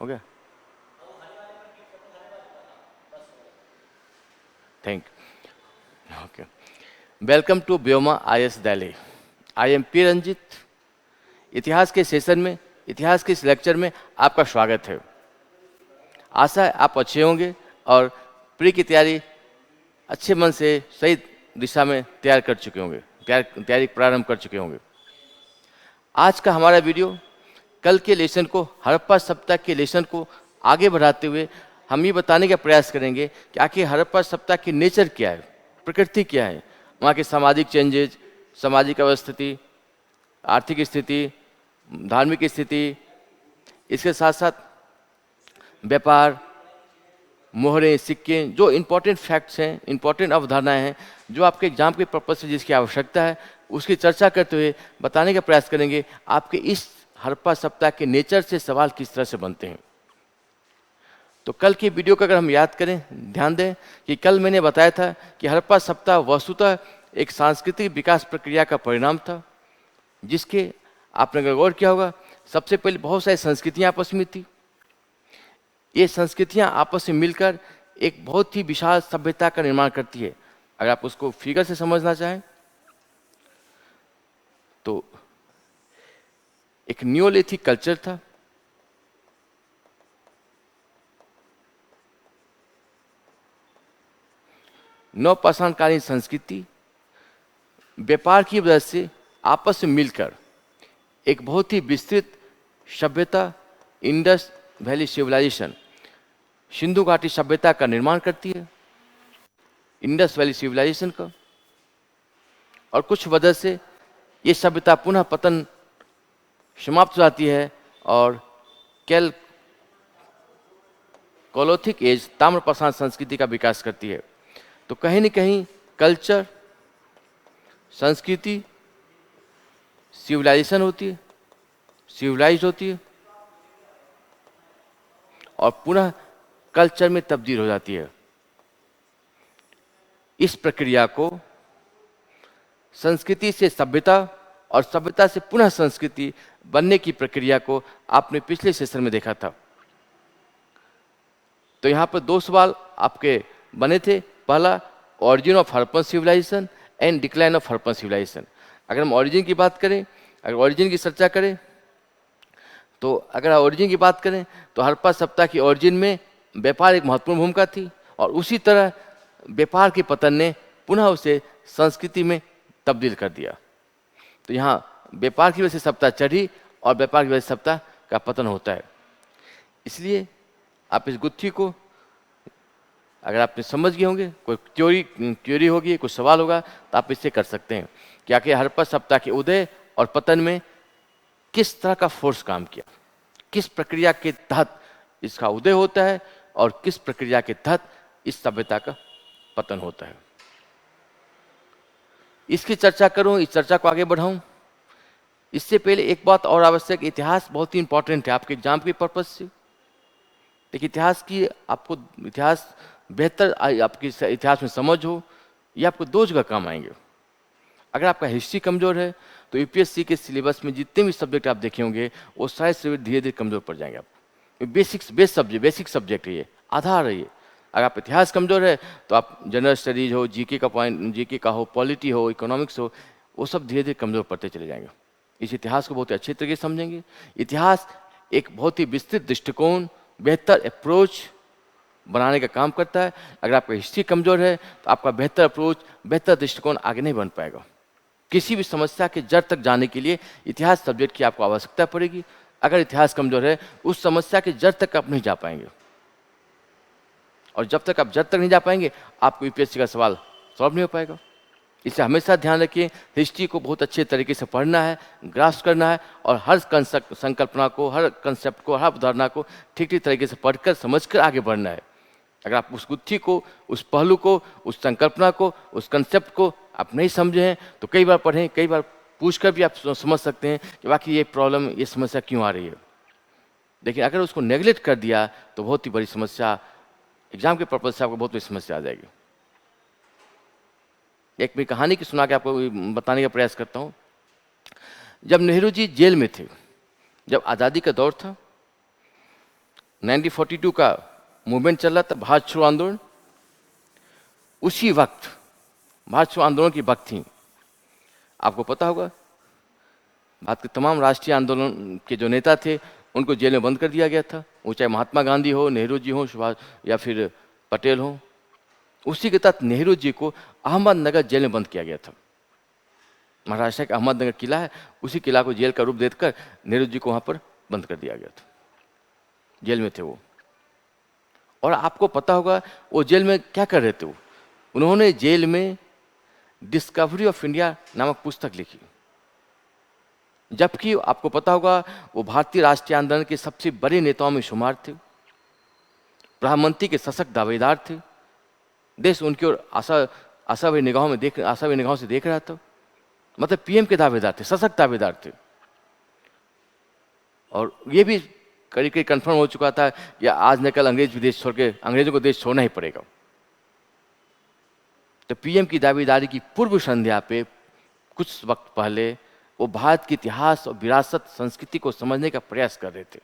हो गया? Thank you. Okay, welcome to Byoma IS Delhi. I am P Ranjit. इतिहास के सेशन में, इतिहास के इस लेक्चर में आपका स्वागत है। आशा है आप अच्छे होंगे और प्री की तैयारी अच्छे मन से सही दिशा में तैयार कर चुके होंगे, तैयारी प्रारंभ कर चुके होंगे। आज का हमारा वीडियो कल के लेसन को, हड़प्पा सप्ताह के लेसन को आगे बढ़ाते हुए हम ये बताने का प्रयास करेंगे कि आखिर हड़प्पा सप्ताह की नेचर क्या है, प्रकृति क्या है, वहाँ के सामाजिक चेंजेज, सामाजिक अवस्थिति, आर्थिक स्थिति, धार्मिक स्थिति, इसके साथ साथ व्यापार, मोहरें, सिक्के, जो इम्पोर्टेंट फैक्ट्स हैं, इम्पोर्टेंट अवधारणाएं हैं, जो आपके एग्जाम के पर्पज से जिसकी आवश्यकता है, उसकी चर्चा करते हुए बताने का प्रयास करेंगे आपके इस हड़प्पा सप्ताह के नेचर से सवाल किस तरह से बनते हैं। तो कल की वीडियो का अगर हम याद करें, ध्यान दें कि कल मैंने बताया था कि हड़प्पा सप्ताह वस्तुतः एक सांस्कृतिक विकास प्रक्रिया का परिणाम था, जिसके आपने अगर गौर किया होगा, सबसे पहले बहुत सारी संस्कृतियाँ आपस में थी। ये संस्कृतियाँ आपस में मिलकर एक बहुत ही विशाल सभ्यता का निर्माण करती है। अगर आप उसको फिगर से समझना चाहें तो एक नियोलिथिक कल्चर था, नवपाषाणकालीन संस्कृति व्यापार की वजह से आपस में मिलकर एक बहुत ही विस्तृत सभ्यता, इंडस वैली सिविलाइजेशन, सिंधु घाटी सभ्यता का निर्माण करती है, इंडस वैली सिविलाइजेशन का। और कुछ वजह से ये सभ्यता पुनः पतन समाप्त हो जाती है और कोलोथिक एज, ताम्रपाषाण संस्कृति का विकास करती है। तो कहीं न कहीं कल्चर, संस्कृति सिविलाइजेशन होती है, सिविलाइज होती है और पुनः कल्चर में तब्दील हो जाती है। इस प्रक्रिया को संस्कृति से सभ्यता और सभ्यता से पुनः संस्कृति बनने की प्रक्रिया को आपने पिछले सेशन में देखा था। तो यहाँ पर दो सवाल आपके बने थे। पहला, origin of Harappan civilisation and decline of Harappan civilisation. अगर हम ऑरिजिन की बात करें, अगर ऑरिजिन की चर्चा करें, तो अगर ऑरिजिन की बात करें तो हड़प्पा सप्ताह की ऑरिजिन में व्यापार एक महत्वपूर्ण भूमिका थी और उसी तरह व्यापार के पतन ने पुनः उसे संस्कृति में तब्दील कर दिया। तो यहाँ व्यापार की वजह से सप्ताह चढ़ी और व्यापार की वजह से सप्ताह का पतन होता है। इसलिए आप इस गुत्थी को अगर आपने समझ गए होंगे, कोई थ्योरी होगी, कुछ सवाल होगा, तो आप इससे कर सकते हैं कि आखिर हड़प्पा सप्ताह के उदय और पतन में किस तरह का फोर्स काम किया, किस प्रक्रिया के तहत इसका उदय होता है और किस प्रक्रिया के तहत इस सभ्यता का पतन होता है। इसकी चर्चा करूं, इस चर्चा को आगे बढ़ाऊं, इससे पहले एक बात और आवश्यक, इतिहास बहुत ही इंपॉर्टेंट है आपके एग्जाम के पर्पज से। देखिए, इतिहास की आपको इतिहास बेहतर आपकी इतिहास में समझ हो, ये आपको दो जगह काम आएंगे। अगर आपका हिस्ट्री कमजोर है तो यूपीएससी के सिलेबस में जितने भी सब्जेक्ट आप देखे होंगे वो सारे सब्जेक्ट धीरे धीरे कमजोर पड़ जाएंगे। आप बेसिक सब्जेक्ट है, ये आधार है ये। अगर आप इतिहास कमजोर है तो आप जनरल स्टडीज हो, जीके का हो, पॉलिटी हो, इकोनॉमिक्स हो, वो सब धीरे धीरे कमजोर पड़ते चले जाएंगे। इस इतिहास को बहुत अच्छे तरीके से समझेंगे। इतिहास एक बहुत ही विस्तृत दृष्टिकोण, बेहतर अप्रोच बनाने का काम करता है। अगर आपका हिस्ट्री कमजोर है तो आपका बेहतर अप्रोच, बेहतर दृष्टिकोण आगे नहीं बन पाएगा। किसी भी समस्या के जड़ तक जाने के लिए इतिहास सब्जेक्ट की आपको आवश्यकता पड़ेगी। अगर इतिहास कमजोर है, उस समस्या के जड़ तक आप नहीं जा पाएंगे, और जब तक आप जड़ तक नहीं जा पाएंगे आपको यूपीएससी का सवाल सॉल्व नहीं हो पाएगा। इसे हमेशा ध्यान रखिए, हिस्ट्री को बहुत अच्छे तरीके से पढ़ना है, ग्रास्प करना है और हर संकल्पना को, हर कंसेप्ट को, हर अवधारणा को ठीक ठीक तरीके से पढ़कर समझकर आगे बढ़ना है। अगर आप उस गुत्थी को, उस पहलू को, उस संकल्पना को, उस कंसेप्ट को आप नहीं समझे हैं तो कई बार पढ़ें, कई बार पूछकर भी आप समझ सकते हैं कि वाकई ये प्रॉब्लम, ये समस्या क्यों आ रही है। लेकिन अगर उसको नेगलेक्ट कर दिया तो बहुत ही बड़ी समस्या, एग्जाम के पर्पज से आपको बहुत बड़ी समस्या आ जाएगी। एक मैं कहानी की सुना के आपको बताने का प्रयास करता हूँ। जब नेहरू जी जेल में थे, जब आज़ादी का दौर था, 1942 का मूवमेंट चल रहा था, भारत छोड़ो आंदोलन। उसी वक्त भारत छोड़ो आंदोलन की वक्त थी, आपको पता होगा, भारत के तमाम राष्ट्रीय आंदोलन के जो नेता थे उनको जेल में बंद कर दिया गया था, वो चाहे महात्मा गांधी हो, नेहरू जी हो, सुभाष या फिर पटेल हो। उसी के तहत नेहरू जी को अहमदनगर जेल में बंद किया गया था। महाराष्ट्र का अहमदनगर किला है, उसी किला को जेल का रूप देकर नेहरू जी को वहां पर बंद कर दिया गया था, जेल में थे वो। और आपको पता होगा वो जेल में क्या कर रहे थे वो, उन्होंने जेल में डिस्कवरी ऑफ इंडिया नामक पुस्तक लिखी। जबकि आपको पता होगा वो भारतीय राष्ट्रीय आंदोलन के सबसे बड़े नेताओं में शुमार थे, प्रधानमंत्री के सशक्त दावेदार थे, देश उनकी ओर आशावादी निगाहों से देख रहा था, मतलब पीएम के दावेदार थे, सशक्त दावेदार थे। और ये भी करीब करीब कन्फर्म हो चुका था कि आज न कल अंग्रेज भी देश छोड़ के, अंग्रेजों को देश छोड़ना ही पड़ेगा। तो पीएम की दावेदारी की पूर्व संध्या पे कुछ वक्त पहले वो भारत के इतिहास और विरासत संस्कृति को समझने का प्रयास कर रहे थे।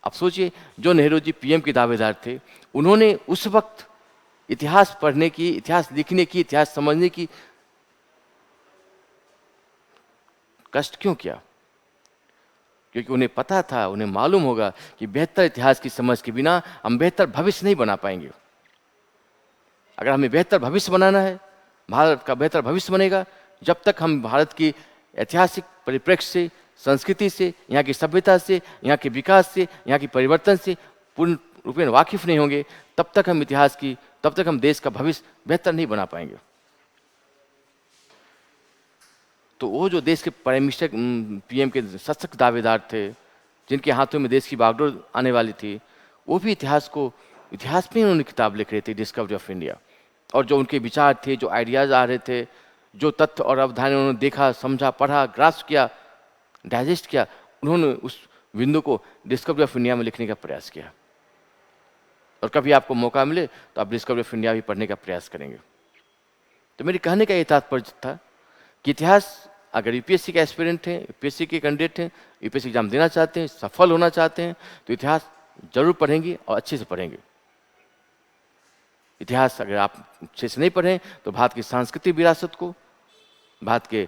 अब सोचिए, जो नेहरू जी पीएम के दावेदार थे, उन्होंने उस वक्त इतिहास पढ़ने की, इतिहास लिखने की, इतिहास समझने की कष्ट क्यों किया? क्योंकि उन्हें पता था, उन्हें मालूम होगा कि बेहतर इतिहास की समझ के बिना हम बेहतर भविष्य नहीं बना पाएंगे। अगर हमें बेहतर भविष्य बनाना है, भारत का बेहतर भविष्य बनेगा जब तक हम भारत की ऐतिहासिक परिप्रेक्ष्य से, संस्कृति से, यहाँ की सभ्यता से, यहाँ के विकास से, यहाँ की परिवर्तन से पूर्ण रूपेण वाकिफ नहीं होंगे, तब तक हम देश का भविष्य बेहतर नहीं बना पाएंगे। तो वो जो देश के प्राइम मिनिस्टर, पीएम के सशक्त दावेदार थे, जिनके हाथों में देश की बागडोर आने वाली थी, वो भी इतिहास में उन्होंने किताब लिख रहे थे, डिस्कवरी ऑफ इंडिया। और जो उनके विचार थे, जो आइडियाज आ रहे थे, जो तथ्य और अवधारणा उन्होंने देखा, समझा, पढ़ा, ग्रास्प किया, डाइजेस्ट किया, उन्होंने उस बिंदु को डिस्कवरी ऑफ इंडिया में लिखने का प्रयास किया। और कभी आपको मौका मिले तो आप डिस्कवरी ऑफ इंडिया भी पढ़ने का प्रयास करेंगे। तो मेरे कहने का ये तात्पर्य था कि इतिहास, अगर यूपीएससी के एस्पिरेंट हैं, यूपीएससी के कैंडिडेट हैं, यूपीएससी एग्जाम देना चाहते हैं, सफल होना चाहते हैं, तो इतिहास जरूर पढ़ेंगे और अच्छे से पढ़ेंगे। इतिहास अगर आप अच्छे से नहीं पढ़ें तो भारत की सांस्कृतिक विरासत को, भारत के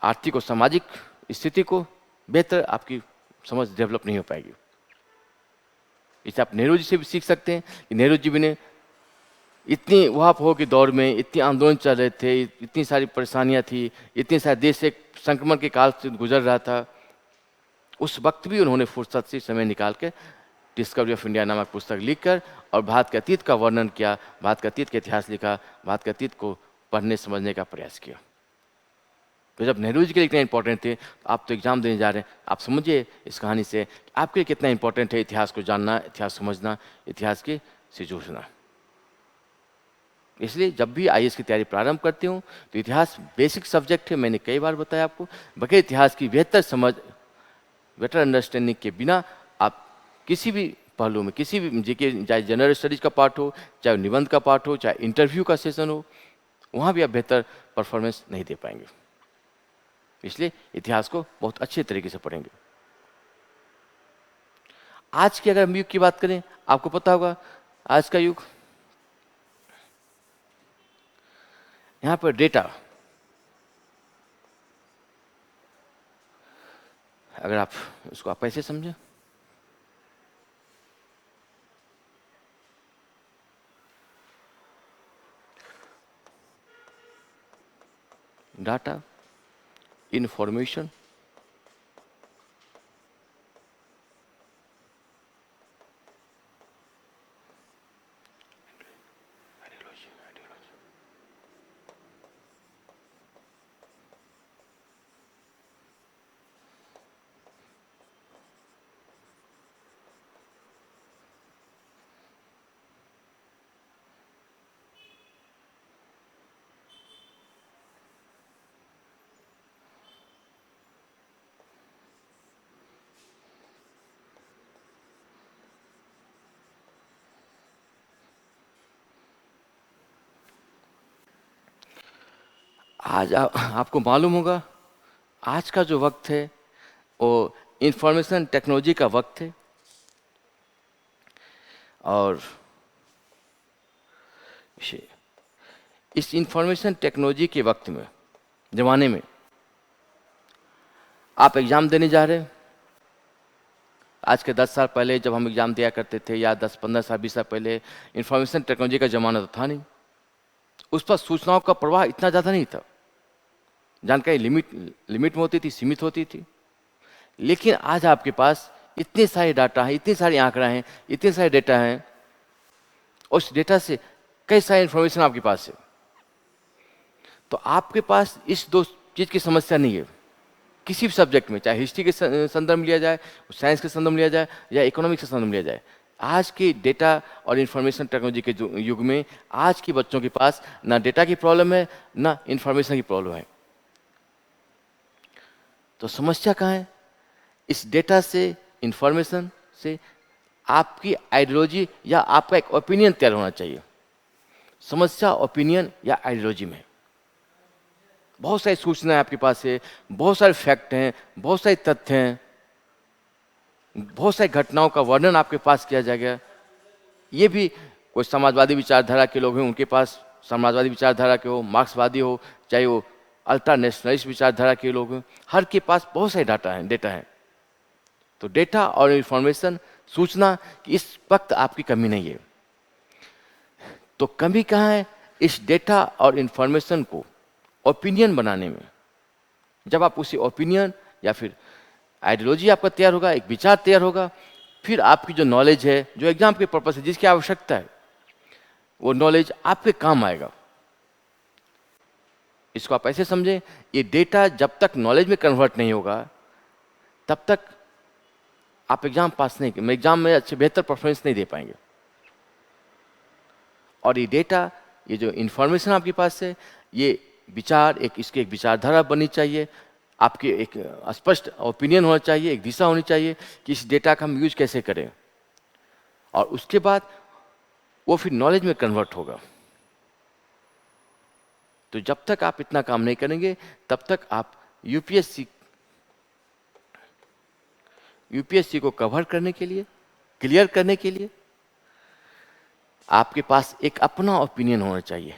आर्थिक और सामाजिक स्थिति को बेहतर आपकी समझ डेवलप नहीं हो पाएगी। इसे आप नेहरू जी से भी सीख सकते हैं कि नेहरू जी भी ने इतनी उहापोह के दौर में, इतने आंदोलन चल रहे थे, इतनी सारी परेशानियां थी, इतने सारे देश एक संक्रमण के काल से गुजर रहा था, उस वक्त भी उन्होंने फुर्सत से समय निकाल के डिस्कवरी ऑफ इंडिया नामक पुस्तक लिखकर और भारत के अतीत का वर्णन किया, भारत के अतीत का इतिहास लिखा, भारत के अतीत को पढ़ने समझने का प्रयास किया। तो जब नेहरू जी के लिए इतना इंपॉर्टेंट थे, तो आप तो एग्जाम देने जा रहे हैं, आप समझिए इस कहानी से आपके लिए कितना इंपॉर्टेंट है इतिहास को जानना, इतिहास समझना, इतिहास के से जूझना। इसलिए जब भी आईएएस की तैयारी प्रारंभ करते हूँ तो इतिहास बेसिक सब्जेक्ट है, मैंने कई बार बताया आपको। बगैर इतिहास की बेहतर समझ, बेटर अंडरस्टैंडिंग के बिना आप किसी भी पहलू में, किसी भी जीके, चाहे जनरल स्टडीज का पार्ट हो, चाहे निबंध का पार्ट हो, चाहे इंटरव्यू का सेशन हो, वहाँ भी आप बेहतर परफॉर्मेंस नहीं दे पाएंगे। इसलिए इतिहास को बहुत अच्छे तरीके से पढ़ेंगे। आज की अगर हम युग की बात करें, आपको पता होगा आज का युग, यहाँ पर डेटा, अगर आप उसको आप ऐसे समझें, डाटा, इंफॉर्मेशन, आज आपको मालूम होगा आज का जो वक्त है वो इंफॉर्मेशन टेक्नोलॉजी का वक्त है। और इस इंफॉर्मेशन टेक्नोलॉजी के वक्त में, जमाने में, आप एग्जाम देने जा रहे हैं। आज के 10 साल पहले जब हम एग्जाम दिया करते थे, या 10-15 साल 20 साल पहले, इंफॉर्मेशन टेक्नोलॉजी का जमाना तो था नहीं। उस पर सूचनाओं का प्रवाह इतना ज़्यादा नहीं था, जानकारी लिमिट में होती थी, सीमित होती थी। लेकिन आज आपके पास इतने सारे डाटा हैं, इतने सारे आंकड़ा हैं, इतने सारे डेटा हैं, उस डेटा से कई सारी इंफॉर्मेशन आपके पास है। तो आपके पास इस दो चीज़ की समस्या नहीं है किसी भी सब्जेक्ट में, चाहे हिस्ट्री के संदर्भ में लिया जाए, साइंस के संदर्भ में लिया जाए, या इकोनॉमिक्स के संदर्भ में लिया जाए। आज के डेटा और इंफॉर्मेशन टेक्नोलॉजी के युग में आज के बच्चों के पास ना डेटा की प्रॉब्लम है, ना इंफॉर्मेशन की प्रॉब्लम है। तो समस्या कहाँ है? इस डेटा से, इंफॉर्मेशन से आपकी आइडियोलॉजी या आपका एक ओपिनियन तैयार होना चाहिए। समस्या ओपिनियन या आइडियोलॉजी में। बहुत सारी सूचनाएं आपके पास है, बहुत सारे फैक्ट हैं, बहुत सारे तथ्य हैं, बहुत सारी घटनाओं का वर्णन आपके पास किया जाएगा। ये भी कोई समाजवादी विचारधारा के लोग हैं, उनके पास समाजवादी विचारधारा के हो, मार्क्सवादी हो, चाहे वो अल्ट्रा नेशनलिस्ट विचारधारा के लोग हैं, हर के पास बहुत सारे डेटा है। तो डेटा और इंफॉर्मेशन, सूचना की इस वक्त आपकी कमी नहीं है। तो कमी कहाँ है? इस डेटा और इंफॉर्मेशन को ओपिनियन बनाने में। जब आप उसी ओपिनियन या फिर आइडियोलॉजी आपका तैयार होगा, एक विचार तैयार होगा, फिर आपकी जो नॉलेज है, जो एग्जाम के पर्पस है, जिसकी आवश्यकता है, वो नॉलेज आपके काम आएगा। इसको आप ऐसे समझें, ये डेटा जब तक नॉलेज में कन्वर्ट नहीं होगा, तब तक आप एग्जाम पास नहीं, एग्जाम में अच्छे बेहतर परफॉर्मेंस नहीं दे पाएंगे। और ये डेटा, ये जो इंफॉर्मेशन आपके पास है, ये विचार, इसकी एक विचारधारा बननी चाहिए, आपके एक स्पष्ट ओपिनियन होना चाहिए, एक दिशा होनी चाहिए कि इस डेटा का हम यूज कैसे करें, और उसके बाद वो फिर नॉलेज में कन्वर्ट होगा। तो जब तक आप इतना काम नहीं करेंगे, तब तक आप यूपीएससी को कवर करने के लिए, क्लियर करने के लिए, आपके पास एक अपना ओपिनियन होना चाहिए,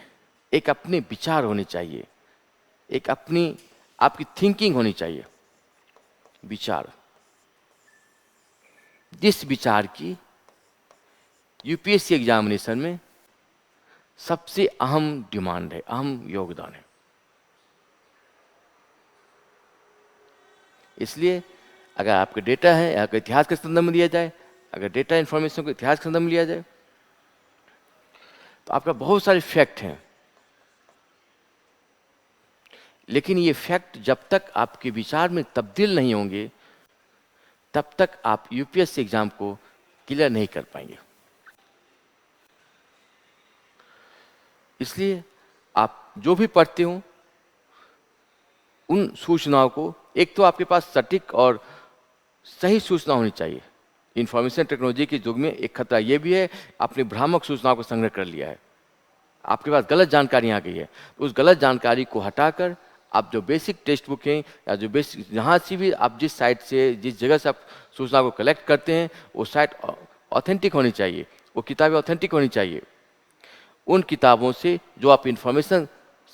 एक अपने विचार होने चाहिए, एक आपकी थिंकिंग होनी चाहिए। विचार, जिस विचार की यूपीएससी एग्जामिनेशन में सबसे अहम डिमांड है, अहम योगदान है। इसलिए अगर आपके डेटा है, अगर इतिहास के संदर्भ में लिया जाए, अगर डेटा इंफॉर्मेशन को इतिहास के संदर्भ में लिया जाए, तो आपका बहुत सारे फैक्ट हैं। लेकिन ये फैक्ट जब तक आपके विचार में तब्दील नहीं होंगे, तब तक आप यूपीएससी एग्जाम को क्लियर नहीं कर पाएंगे। इसलिए आप जो भी पढ़ते हो, उन सूचनाओं को, एक तो आपके पास सटीक और सही सूचना होनी चाहिए। इंफॉर्मेशन टेक्नोलॉजी के युग में एक खतरा ये भी है, आपने भ्रामक सूचनाओं को संग्रह कर लिया है, आपके पास गलत जानकारी आ गई है। तो उस गलत जानकारी को हटाकर आप जो बेसिक टेक्स्ट बुक हैं, या जो बेसिक, जहाँ से भी आप जिस साइट से, जिस जगह से आप सूचना को कलेक्ट करते हैं, वो साइट ऑथेंटिक होनी चाहिए, वो किताबें ऑथेंटिक होनी चाहिए। उन किताबों से जो आप इंफॉर्मेशन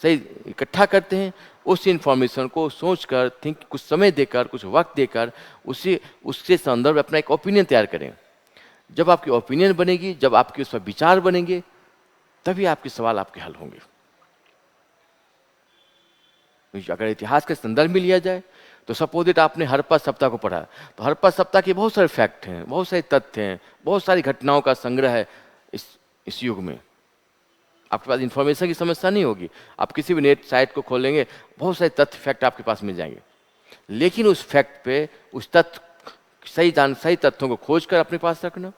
सही इकट्ठा करते हैं, उस इंफॉर्मेशन को सोचकर, कुछ समय देकर, कुछ वक्त देकर, उसके संदर्भ में अपना एक ओपिनियन तैयार करें। जब आपकी ओपिनियन बनेगी, जब आपके उस पर विचार बनेंगे, तभी आपके सवाल आपके हल होंगे। अगर इतिहास के संदर्भ में लिया जाए, तो सपोज इट आपने हड़प्पा सप्ताह को पढ़ा, तो हड़प्पा सप्ताह के बहुत सारे फैक्ट हैं, बहुत सारे तथ्य हैं, बहुत सारी घटनाओं का संग्रह है। इस युग में आपके पास इंफॉर्मेशन की समस्या नहीं होगी। आप किसी भी नेट साइट को खोलेंगे, बहुत सारे तथ्य, फैक्ट आपके पास मिल जाएंगे। लेकिन उस फैक्ट पे, उस सही तथ्यों को खोज कर अपने पास रखना,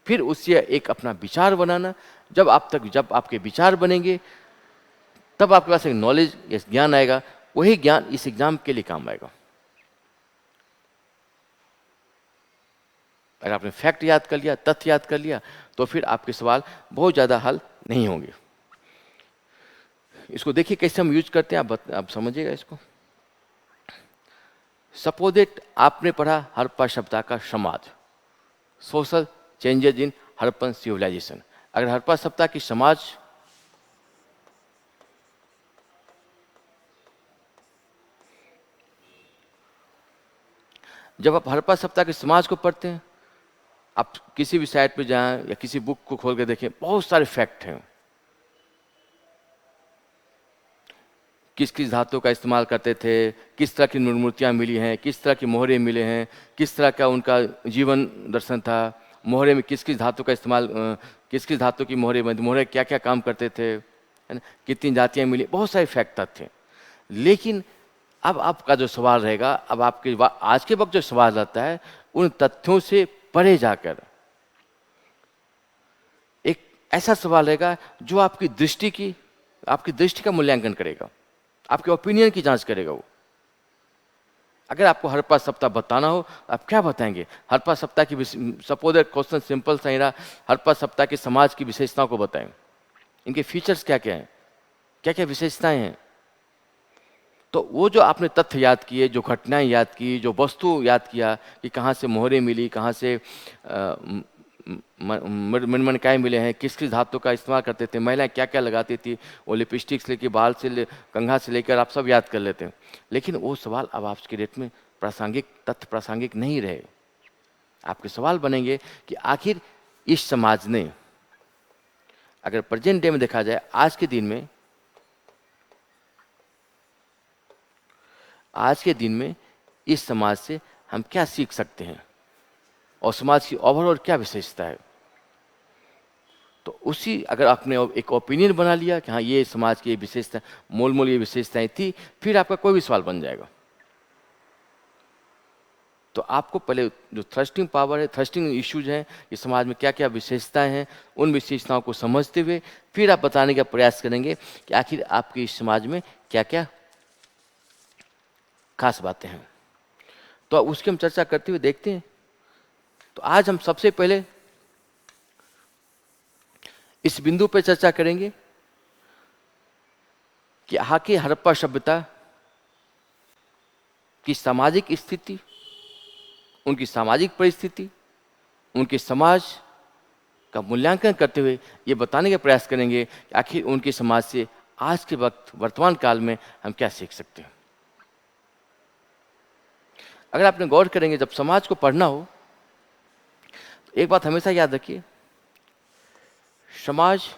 फिर उससे एक अपना विचार बनाना। जब आपके विचार बनेंगे, तब आपके पास एक नॉलेज या ज्ञान आएगा। वही ज्ञान इस एग्जाम के लिए काम आएगा। अगर आपने फैक्ट याद कर लिया, तथ्य याद कर लिया, तो फिर आपके सवाल बहुत ज़्यादा हल नहीं होंगे। इसको देखिए कैसे हम यूज करते हैं, आप समझिएगा इसको। सपोज इट आपने पढ़ा हड़प्पा सभ्यता का समाज, social changes in Harappan civilisation. अगर हड़प्पा सभ्यता की समाज जब आप हड़प्पा सभ्यता के समाज को पढ़ते हैं, आप किसी भी साइट पे जाएं या किसी बुक को खोल के देखें, बहुत सारे फैक्ट हैं। किस किस धातु का इस्तेमाल करते थे, किस तरह की मूर्तियाँ मिली हैं, किस तरह के मोहरे मिले हैं, किस तरह का उनका जीवन दर्शन था, मोहरे में किस किस धातु का इस्तेमाल, किस किस धातु की मोहरे बनी, मोहरे क्या क्या काम करते थे, है ना, कितनी जातियाँ मिली, बहुत सारे फैक्ट थे। लेकिन अब आपका जो सवाल रहेगा, अब आपके आज के वक्त जो सवाल रहता है, उन तथ्यों से परे जाकर एक ऐसा सवाल रहेगा जो आपकी दृष्टि का मूल्यांकन करेगा, आपके ओपिनियन की जांच करेगा। वो अगर आपको हड़प्पा सभ्यता बताना हो, आप क्या बताएंगे? हड़प्पा सभ्यता की, सपोज क्वेश्चन सिंपल सा ही रहा, हड़प्पा सभ्यता के समाज की विशेषताओं को बताएं, इनके फीचर्स क्या क्या हैं, क्या क्या विशेषताएं हैं। तो वो जो आपने तथ्य याद किए, जो घटनाएं याद की, जो वस्तु याद किया कि कहाँ से मोहरे मिली, कहाँ से मणिकाएँ मिले हैं, किस किस धातु का इस्तेमाल करते थे, महिलाएं क्या क्या लगाती थी, वो लिपस्टिक से लेकर बाल से कंघा से लेकर आप सब याद कर लेते हैं। लेकिन वो सवाल अब आपके डेट में प्रासंगिक नहीं रहे। आपके सवाल बनेंगे कि आखिर इस समाज ने, अगर प्रेजेंट डे में देखा जाए, आज के दिन में इस समाज से हम क्या सीख सकते हैं और समाज की ओवरऑल क्या विशेषता है। तो उसी, अगर आपने एक ओपिनियन बना लिया कि हाँ ये समाज की ये विशेषता, मोल ये विशेषताएं थी, फिर आपका कोई भी सवाल बन जाएगा। तो आपको पहले जो थ्रस्टिंग पावर है, थ्रस्टिंग इश्यूज हैं, ये समाज में क्या क्या विशेषताएं हैं, उन विशेषताओं को समझते हुए फिर आप बताने का प्रयास करेंगे कि आखिर आपके इस समाज में क्या क्या खास बातें हैं। तो उसकी हम चर्चा करते हुए देखते हैं। तो आज हम सबसे पहले इस बिंदु पर चर्चा करेंगे कि आखिर हड़प्पा सभ्यता की सामाजिक स्थिति, उनकी सामाजिक परिस्थिति, उनके समाज का मूल्यांकन करते हुए ये बताने का प्रयास करेंगे कि आखिर उनके समाज से आज के वक्त, वर्तमान काल में हम क्या सीख सकते हैं। अगर आपने गौर करेंगे, जब समाज को पढ़ना हो, तो एक बात हमेशा याद रखिए, समाज,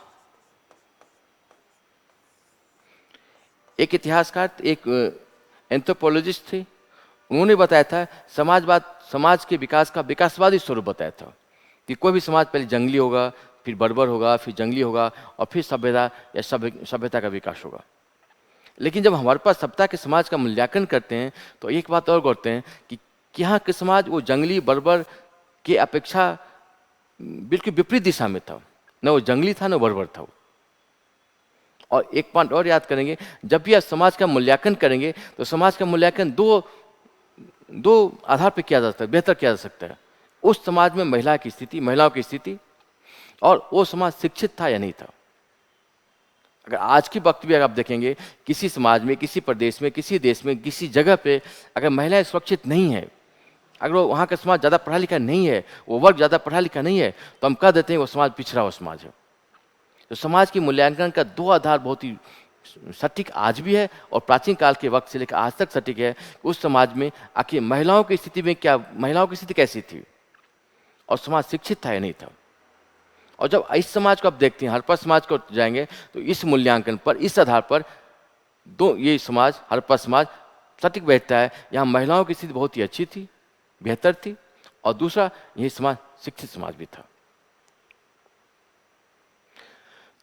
एक इतिहासकार, एक एंथ्रोपोलॉजिस्ट थे, उन्होंने बताया था समाज के विकास का विकासवादी स्वरूप बताया था कि कोई भी समाज पहले जंगली होगा, फिर बर्बर होगा, फिर जंगली होगा, और फिर सभ्यता का विकास होगा। लेकिन जब हमारे पास सभ्यता के समाज का मूल्यांकन करते हैं, तो एक बात और करते हैं कि यहाँ के समाज वो जंगली बर्बर के अपेक्षा बिल्कुल विपरीत दिशा में था, न वो जंगली था न बर्बर था। और एक पॉइंट और याद करेंगे, जब भी आप समाज का मूल्यांकन करेंगे, तो समाज का मूल्यांकन दो आधार पर किया जा सकता है, बेहतर किया जा सकता है। उस समाज में महिलाओं की स्थिति, और वो समाज शिक्षित था या नहीं था। अगर आज की वक्त भी अगर आप देखेंगे, किसी समाज में, किसी प्रदेश में, किसी देश में, किसी जगह पे अगर महिलाएं सुरक्षित नहीं है, अगर वो वहाँ का समाज ज़्यादा पढ़ा लिखा नहीं है, वो वर्ग ज़्यादा पढ़ा लिखा नहीं है, तो हम कह देते हैं वो समाज पिछड़ा हुआ समाज है। तो समाज की मूल्यांकन का दो आधार बहुत ही सटीक आज भी है, और प्राचीन काल के वक्त से लेकर आज तक सटीक है। उस समाज में आखिर महिलाओं की स्थिति कैसी थी, और समाज शिक्षित था या नहीं था। और जब इस समाज को आप देखते हैं, हड़प्पा समाज को जाएंगे, तो इस मूल्यांकन पर, इस आधार पर ये समाज, हड़प्पा समाज सटीक बैठता है। यहाँ महिलाओं की स्थिति बहुत ही अच्छी थी, बेहतर थी, और दूसरा यही समाज शिक्षित समाज भी था।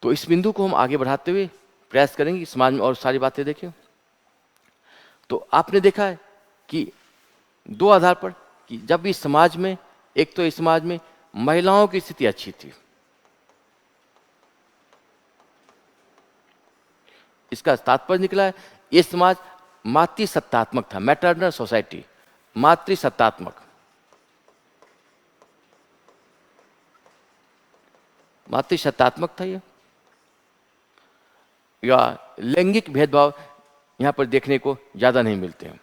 तो इस बिंदु को हम आगे बढ़ाते हुए प्रयास करेंगे कि समाज में और सारी बातें देखें। तो आपने देखा है कि दो आधार पर, कि जब इस समाज में, एक तो इस समाज में महिलाओं की स्थिति अच्छी थी, इसका तात्पर्य निकला है ये समाज मातृसत्तात्मक था, मैटरनल सोसाइटी, मातृसत्तात्मक था ये, या लैंगिक भेदभाव यहाँ पर देखने को ज़्यादा नहीं मिलते हैं।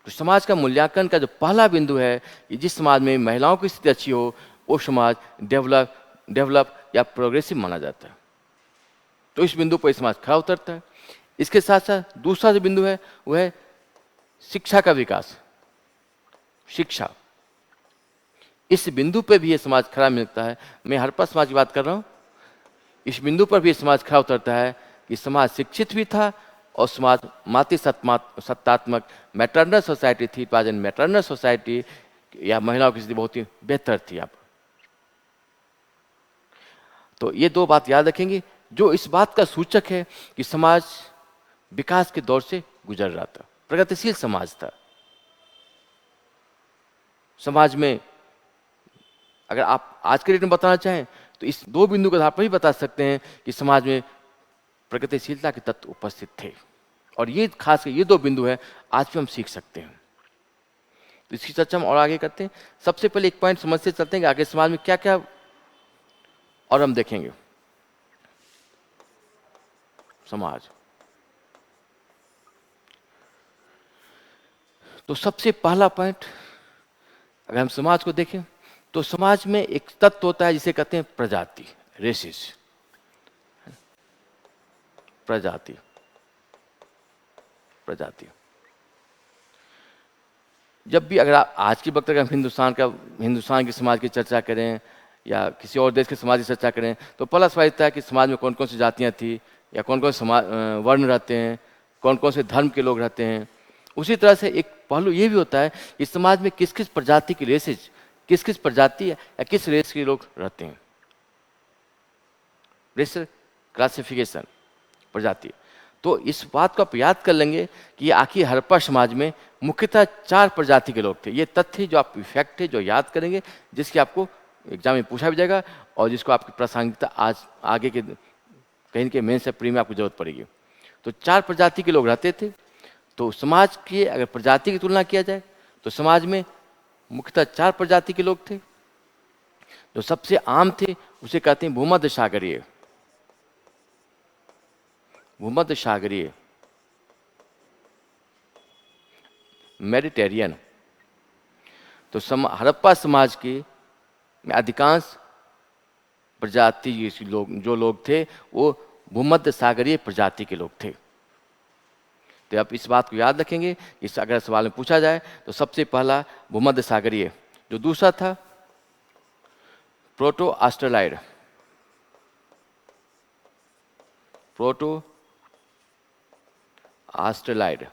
तो समाज का मूल्यांकन का जो पहला बिंदु है कि जिस समाज में महिलाओं की स्थिति अच्छी हो, वो समाज डेवलप डेवलप या प्रोग्रेसिव माना जाता है। तो इस बिंदु पर समाज खरा उतरता है। इसके साथ साथ दूसरा जो बिंदु है वो है शिक्षा का विकास। शिक्षा, इस बिंदु पर भी ये समाज खरा मिलता है। मैं हड़प्पा समाज की बात कर रहा हूँ। इस बिंदु पर भी समाज खरा उतरता है कि समाज शिक्षित भी था और समाज मातृ सत्तात्मक मैटरनल सोसाइटी थी। It was an maternal society, या महिलाओं की स्थिति बहुत ही बेहतर थी। आप तो ये दो बात याद रखेंगे जो इस बात का सूचक है कि समाज विकास के दौर से गुजर रहा था, प्रगतिशील समाज था। समाज में अगर आप आज के डेट में बताना चाहें तो इस दो बिंदु के आधार पर ही बता सकते हैं कि समाज में प्रगतिशीलता के तत्व उपस्थित थे। और ये खास ये दो बिंदु है आज भी हम सीख सकते हैं। तो इसकी चर्चा हम और आगे करते हैं। सबसे पहले एक पॉइंट समझते चलते हैं कि आगे समाज में क्या क्या और हम देखेंगे। समाज, तो सबसे पहला पॉइंट अगर हम समाज को देखें तो समाज में एक तत्व होता है जिसे कहते हैं प्रजाति, रेसिस। प्रजाति, प्रजाति। जब भी अगर आप आज की वक्त अगर हम हिंदुस्तान के समाज की चर्चा करें या किसी और देश के समाज की चर्चा करें तो पहला सवाल है कि समाज में कौन कौन सी जातियां थी या कौन कौन से वर्ण रहते हैं, कौन कौन से धर्म के लोग रहते हैं। उसी तरह से एक पहलू ये भी होता है कि समाज में किस किस प्रजाति की रेसेज, किस किस प्रजाति या किस रेस के लोग रहते हैं। रेस क्लासिफिकेशन, प्रजाति। तो इस बात को आप याद कर लेंगे कि आखिर हड़प्पा समाज में मुख्यतः 4 प्रजाति के लोग थे। ये तथ्य जो आप फैक्ट है जो याद करेंगे, जिसकी आपको एग्जाम में पूछा भी जाएगा और जिसको आपकी प्रासंगिकता आज आगे के कहीं न कहीं मेंस या प्री में आपको जरूरत पड़ेगी। तो 4 प्रजाति के लोग रहते थे। तो समाज की अगर प्रजाति की तुलना किया जाए तो समाज में मुख्यतः 4 प्रजाति के लोग थे। जो सबसे आम थे उसे कहते हैं भूमध्य सागरीय। भूमध्य सागरीय, मेडिटेरियन। तो हड़प्पा समाज के में अधिकांश प्रजाति जो लोग थे वो भूमध्य सागरीय प्रजाति के लोग थे। तो आप इस बात को याद रखेंगे, इस अगर सवाल में पूछा जाए तो सबसे पहला भूमध्य सागरीय। जो दूसरा था प्रोटो ऑस्ट्रेलाइड। Proto Australoid.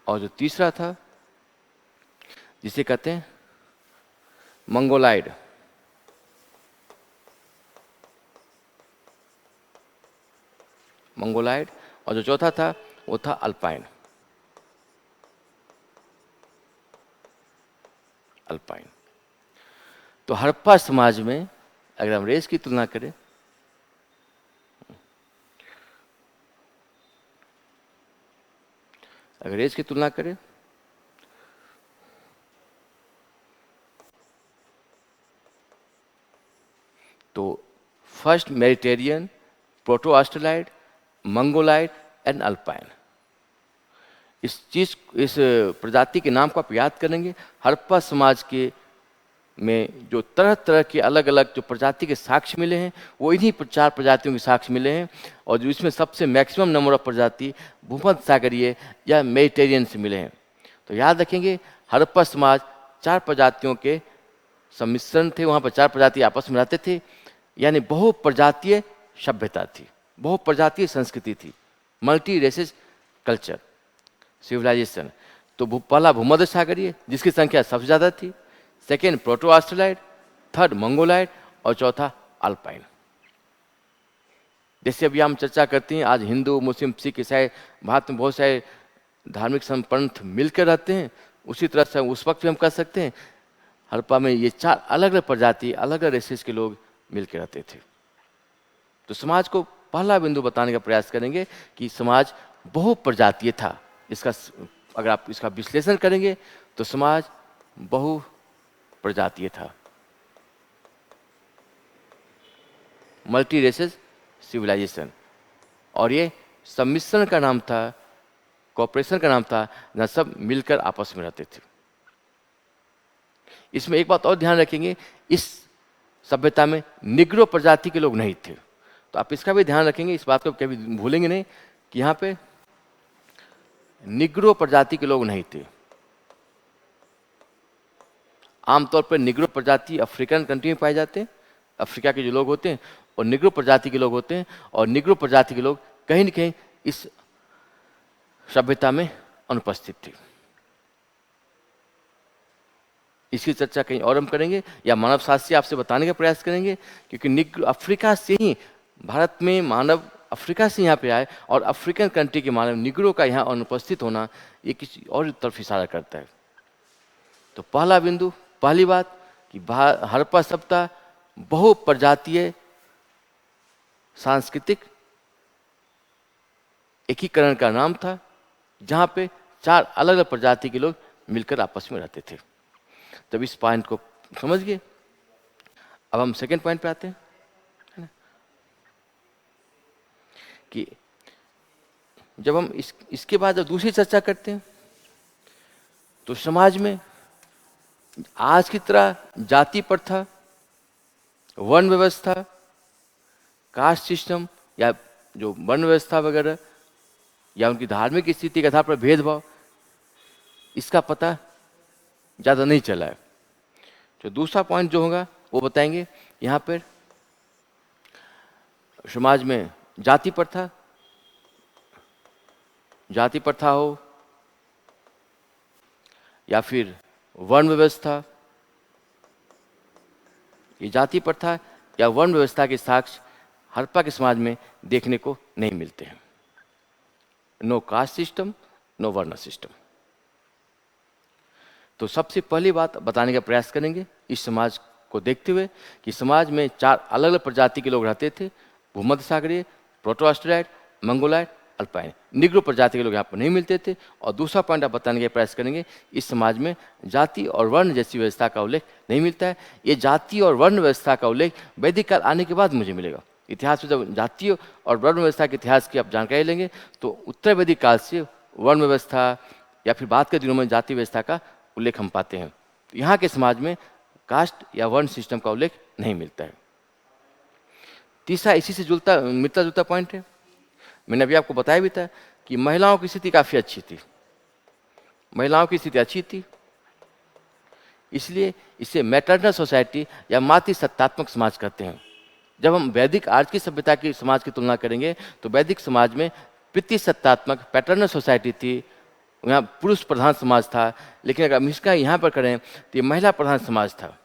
और जो तीसरा था जिसे कहते हैं मंगोलाइड। मंगोलाइड। और जो चौथा था वो था अल्पाइन। अल्पाइन। तो हड़प्पा समाज में अगर हम रेस की तुलना करें तो first Mediterranean, proto Australoid, Mongoloid and alpine. इस प्रजाति के नाम को आप याद करेंगे। हड़प्पा समाज के में जो तरह तरह के अलग अलग जो प्रजाति के साक्ष्य मिले हैं वो इन्हीं 4 प्रजातियों के साक्ष्य मिले हैं। और जो इसमें सबसे मैक्सिमम नंबर ऑफ प्रजाति भूमध्य सागरीय या मेडिटेरियन से मिले हैं। तो याद रखेंगे हड़प्पा समाज 4 प्रजातियों के सम्मिश्रण थे। वहाँ पर 4 प्रजाति आपस में रहते थे, यानी बहुप्रजातीय सभ्यता थी, बहुप्रजातीय संस्कृति थी, मल्टी रेसेस कल्चर, सिविलाइजेशन। तो पहला भूमध्य सागरीय जिसकी संख्या सबसे ज़्यादा थी, second proto Australoid, third Mongoloid और चौथा अल्पाइन। जैसे अभी हम चर्चा करते हैं आज हिंदू, मुस्लिम, सिख, ईसाई, भारत में बहुत सारे धार्मिक संपन्थ मिलकर रहते हैं, उसी तरह से उस वक्त भी हम कर सकते हैं हड़प्पा में ये 4 अलग अलग प्रजाति, अलग अलग रेसेस के लोग मिलकर रहते थे। तो समाज को पहला बिंदु बताने का प्रयास करेंगे कि समाज बहुप्रजातीय था। इसका अगर आप इसका विश्लेषण करेंगे तो समाज बहुप्रजातीय था, मल्टी रेसेस सिविलाइजेशन। और ये सम्मिश्रण का नाम था, कॉपरेशन का नाम था, जहाँ सब मिलकर आपस में रहते थे। इसमें एक बात और ध्यान रखेंगे, इस सभ्यता में निग्रो प्रजाति के लोग नहीं थे। तो आप इसका भी ध्यान रखेंगे, इस बात को कभी भूलेंगे नहीं कि यहाँ पे निग्रो प्रजाति के लोग नहीं थे। आमतौर पर निग्रो प्रजाति अफ्रीकन कंट्री में पाए जाते हैं, अफ्रीका के जो लोग होते हैं और निग्रो प्रजाति के लोग होते हैं, और निग्रो प्रजाति के लोग कहीं न कहीं इस सभ्यता में अनुपस्थित थे। इसकी चर्चा कहीं और हम करेंगे या मानव शास्त्री आपसे बताने का प्रयास करेंगे, क्योंकि निग्रो अफ्रीका से ही भारत में मानव अफ्रीका से यहाँ पे आए और अफ्रीकन कंट्री के मानव निग्रो का यहाँ अनुपस्थित होना ये किसी और तरफ इशारा करता है। तो पहला बिंदु, पहली बात कि हड़प्पा सभ्यता बहुप्रजातीय सांस्कृतिक एकीकरण का नाम था, जहाँ पे 4 अलग अलग प्रजाति के लोग मिलकर आपस में रहते थे। तब इस पॉइंट को समझ गए। अब हम सेकेंड पॉइंट पे आते हैं, है ना, कि जब हम इसके बाद जब दूसरी चर्चा करते हैं तो समाज में आज की तरह जाति प्रथा, वर्ण व्यवस्था, कास्ट सिस्टम या जो वर्ण व्यवस्था वगैरह या उनकी धार्मिक स्थिति के आधार पर भेदभाव, इसका पता ज़्यादा नहीं चला है। तो दूसरा पॉइंट जो होगा वो बताएंगे, यहाँ पर समाज में जाति प्रथा हो या फिर वर्ण व्यवस्था, ये जाति प्रथा या वर्ण व्यवस्था के साक्ष्य हड़प्पा के समाज में देखने को नहीं मिलते हैं। नो कास्ट सिस्टम, नो वर्ण सिस्टम। तो सबसे पहली बात बताने का प्रयास करेंगे इस समाज को देखते हुए कि समाज में 4 अलग अलग प्रजाति के लोग रहते थे, भूमध्य सागरीय, प्रोटो ऑस्ट्रेलाइट, मंगोलाइट, अल्पाइन। निग्रो प्रजाति के लोग यहाँ पर नहीं मिलते थे। और दूसरा पॉइंट आप बताने का प्रयास करेंगे, इस समाज में जाति और वर्ण जैसी व्यवस्था का उल्लेख नहीं मिलता है। ये जाति और वर्ण व्यवस्था का उल्लेख वैदिक काल आने के बाद मुझे मिलेगा। इतिहास में जब जाति और वर्ण व्यवस्था के इतिहास की आप जानकारी लेंगे तो उत्तर वैदिक काल से वर्ण व्यवस्था या फिर बाद के दिनों में जाति व्यवस्था का उल्लेख हम पाते हैं। तो यहाँ के समाज में कास्ट या वर्ण सिस्टम का उल्लेख नहीं मिलता है। तीसरा इसी से मिलता जुलता पॉइंट है, मैंने अभी आपको बताया भी था कि महिलाओं की स्थिति काफ़ी अच्छी थी। महिलाओं की स्थिति अच्छी थी, इसलिए इसे मैटरनल सोसाइटी या मातृसत्तात्मक समाज कहते हैं। जब हम वैदिक आज की सभ्यता की समाज की तुलना करेंगे तो वैदिक समाज में पितृसत्तात्मक पैटर्नल सोसाइटी थी, यहाँ पुरुष प्रधान समाज था। लेकिन अगर हम इसका यहाँ पर करें तो ये महिला प्रधान समाज था,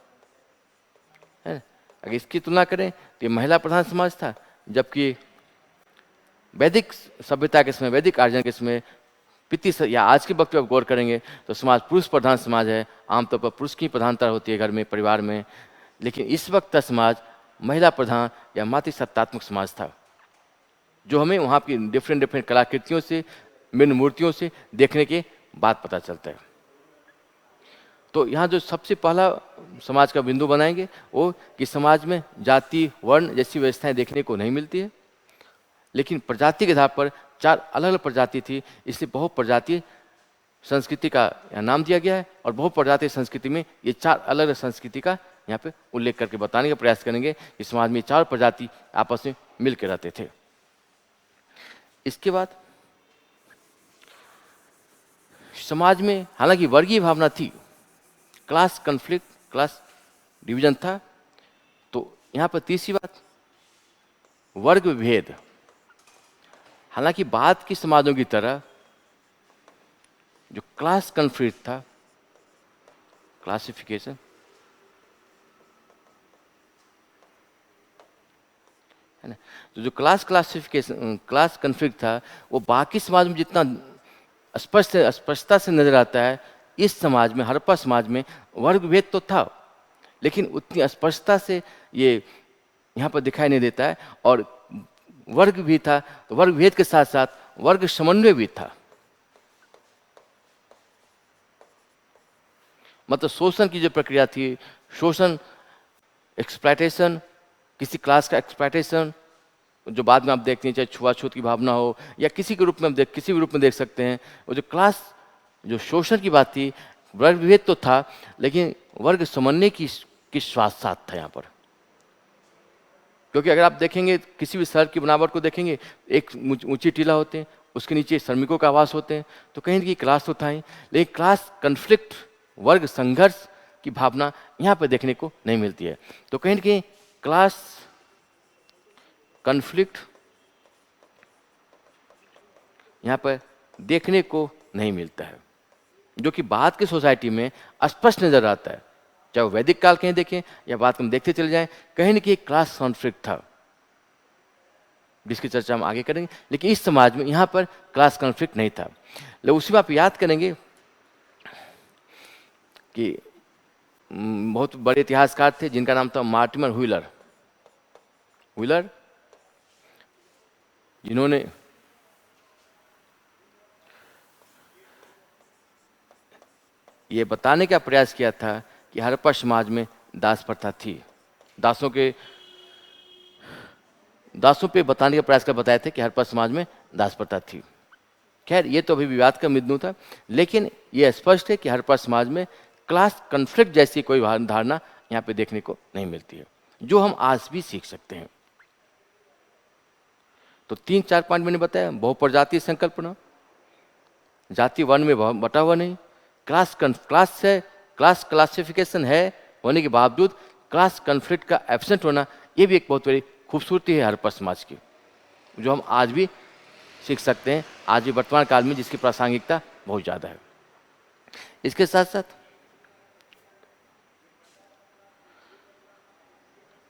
है। अगर इसकी तुलना करें तो ये महिला प्रधान समाज था, जबकि वैदिक सभ्यता के समय, वैदिक आर्जन के समय या आज के वक्त पे आप गौर करेंगे तो समाज पुरुष प्रधान समाज है। आमतौर पर पुरुष की प्रधानता होती है घर में, परिवार में। लेकिन इस वक्त का समाज महिला प्रधान या मातृसत्तात्मक समाज था, जो हमें वहाँ की डिफरेंट कलाकृतियों से, मिन मूर्तियों से देखने के बाद पता चलता है। तो यहाँ जो सबसे पहला समाज का बिंदु बनाएंगे वो कि समाज में जाति वर्ण जैसी व्यवस्थाएं देखने को नहीं मिलती है, लेकिन प्रजाति के आधार पर 4 अलग अलग प्रजाति थी, इसलिए बहुप्रजातीय संस्कृति का यहाँ नाम दिया गया है। और बहुप्रजातीय संस्कृति में ये 4 अलग अलग संस्कृति का यहाँ पे उल्लेख करके बताने का प्रयास करेंगे कि समाज में 4 प्रजाति आपस में मिल के रहते थे। इसके बाद समाज में हालांकि वर्गीय भावना थी, क्लास कन्फ्लिक्ट, क्लास डिवीजन था। तो यहाँ पर तीसरी बात, वर्ग विभेद। हालांकि बाद की समाजों की तरह जो क्लास कन्फ्लिक्ट था, क्लासिफिकेशन, है ना, तो जो क्लास कन्फ्लिक्ट था वो बाकी समाज में जितना स्पष्टता से नजर आता है, इस समाज में, हड़प्पा समाज में वर्ग भेद तो था, लेकिन उतनी स्पष्टता से ये यहाँ पर दिखाई नहीं देता है। और वर्ग भी था, तो वर्ग भेद के साथ साथ वर्ग समन्वय भी था। मतलब शोषण की जो प्रक्रिया थी, शोषण, एक्सप्लॉयटेशन, किसी क्लास का एक्सप्लॉयटेशन, जो बाद में आप देखते हैं, चाहे छुआछूत की भावना हो या किसी के रूप में किसी भी रूप में देख सकते हैं। वो जो क्लास, जो शोषण की बात थी, वर्ग विभेद तो था, लेकिन वर्ग समन्वय की स्वाद साथ था यहाँ पर। क्योंकि अगर आप देखेंगे किसी भी शहर की बनावट को देखेंगे, एक ऊंची टीला होते हैं, उसके नीचे श्रमिकों का आवास होते हैं, तो कहीं ना कहीं क्लास तो था ही, लेकिन क्लास कन्फ्लिक्ट, वर्ग संघर्ष की भावना यहाँ पर देखने को नहीं मिलती है। तो कहीं ना कहीं क्लास कन्फ्लिक्ट यहाँ पर देखने को नहीं मिलता है, जो कि बाद की सोसाइटी में स्पष्ट नजर आता है। चाहे वो वैदिक काल कहीं देखें या बाद में देखते चले जाएं, कहीं ना कहीं क्लास कॉन्फ्लिक्ट था, जिसकी चर्चा हम आगे करेंगे। लेकिन इस समाज में यहाँ पर क्लास कॉन्फ्लिक्ट नहीं था। लेकिन उसी में आप याद करेंगे कि बहुत बड़े इतिहासकार थे जिनका नाम था मार्टिमर व्हीलर। व्हीलर जिन्होंने ये बताने का प्रयास किया था कि हड़प्पा समाज में दास प्रथा थी। दासों पे बताने का प्रयास कर बताए थे कि हड़प्पा समाज में दास प्रथा थी। खैर ये तो अभी विवाद का बिंदु था, लेकिन ये स्पष्ट है कि हड़प्पा समाज में क्लास कन्फ्लिक्ट जैसी कोई धारणा यहाँ पे देखने को नहीं मिलती है, जो हम आज भी सीख सकते हैं। तो 3-4 पॉइंट मैंने बताया। बहुप्रजातीय संकल्पना, जाति वर्ण में बटा हुआ नहीं, क्लास क्लासिफिकेशन है होने के बावजूद क्लास कन्फ्लिक्ट का एब्सेंट होना, ये भी एक बहुत बड़ी खूबसूरती है हड़प्पा समाज की, जो हम आज भी सीख सकते हैं, आज भी वर्तमान काल में, जिसकी प्रासंगिकता बहुत ज़्यादा है। इसके साथ साथ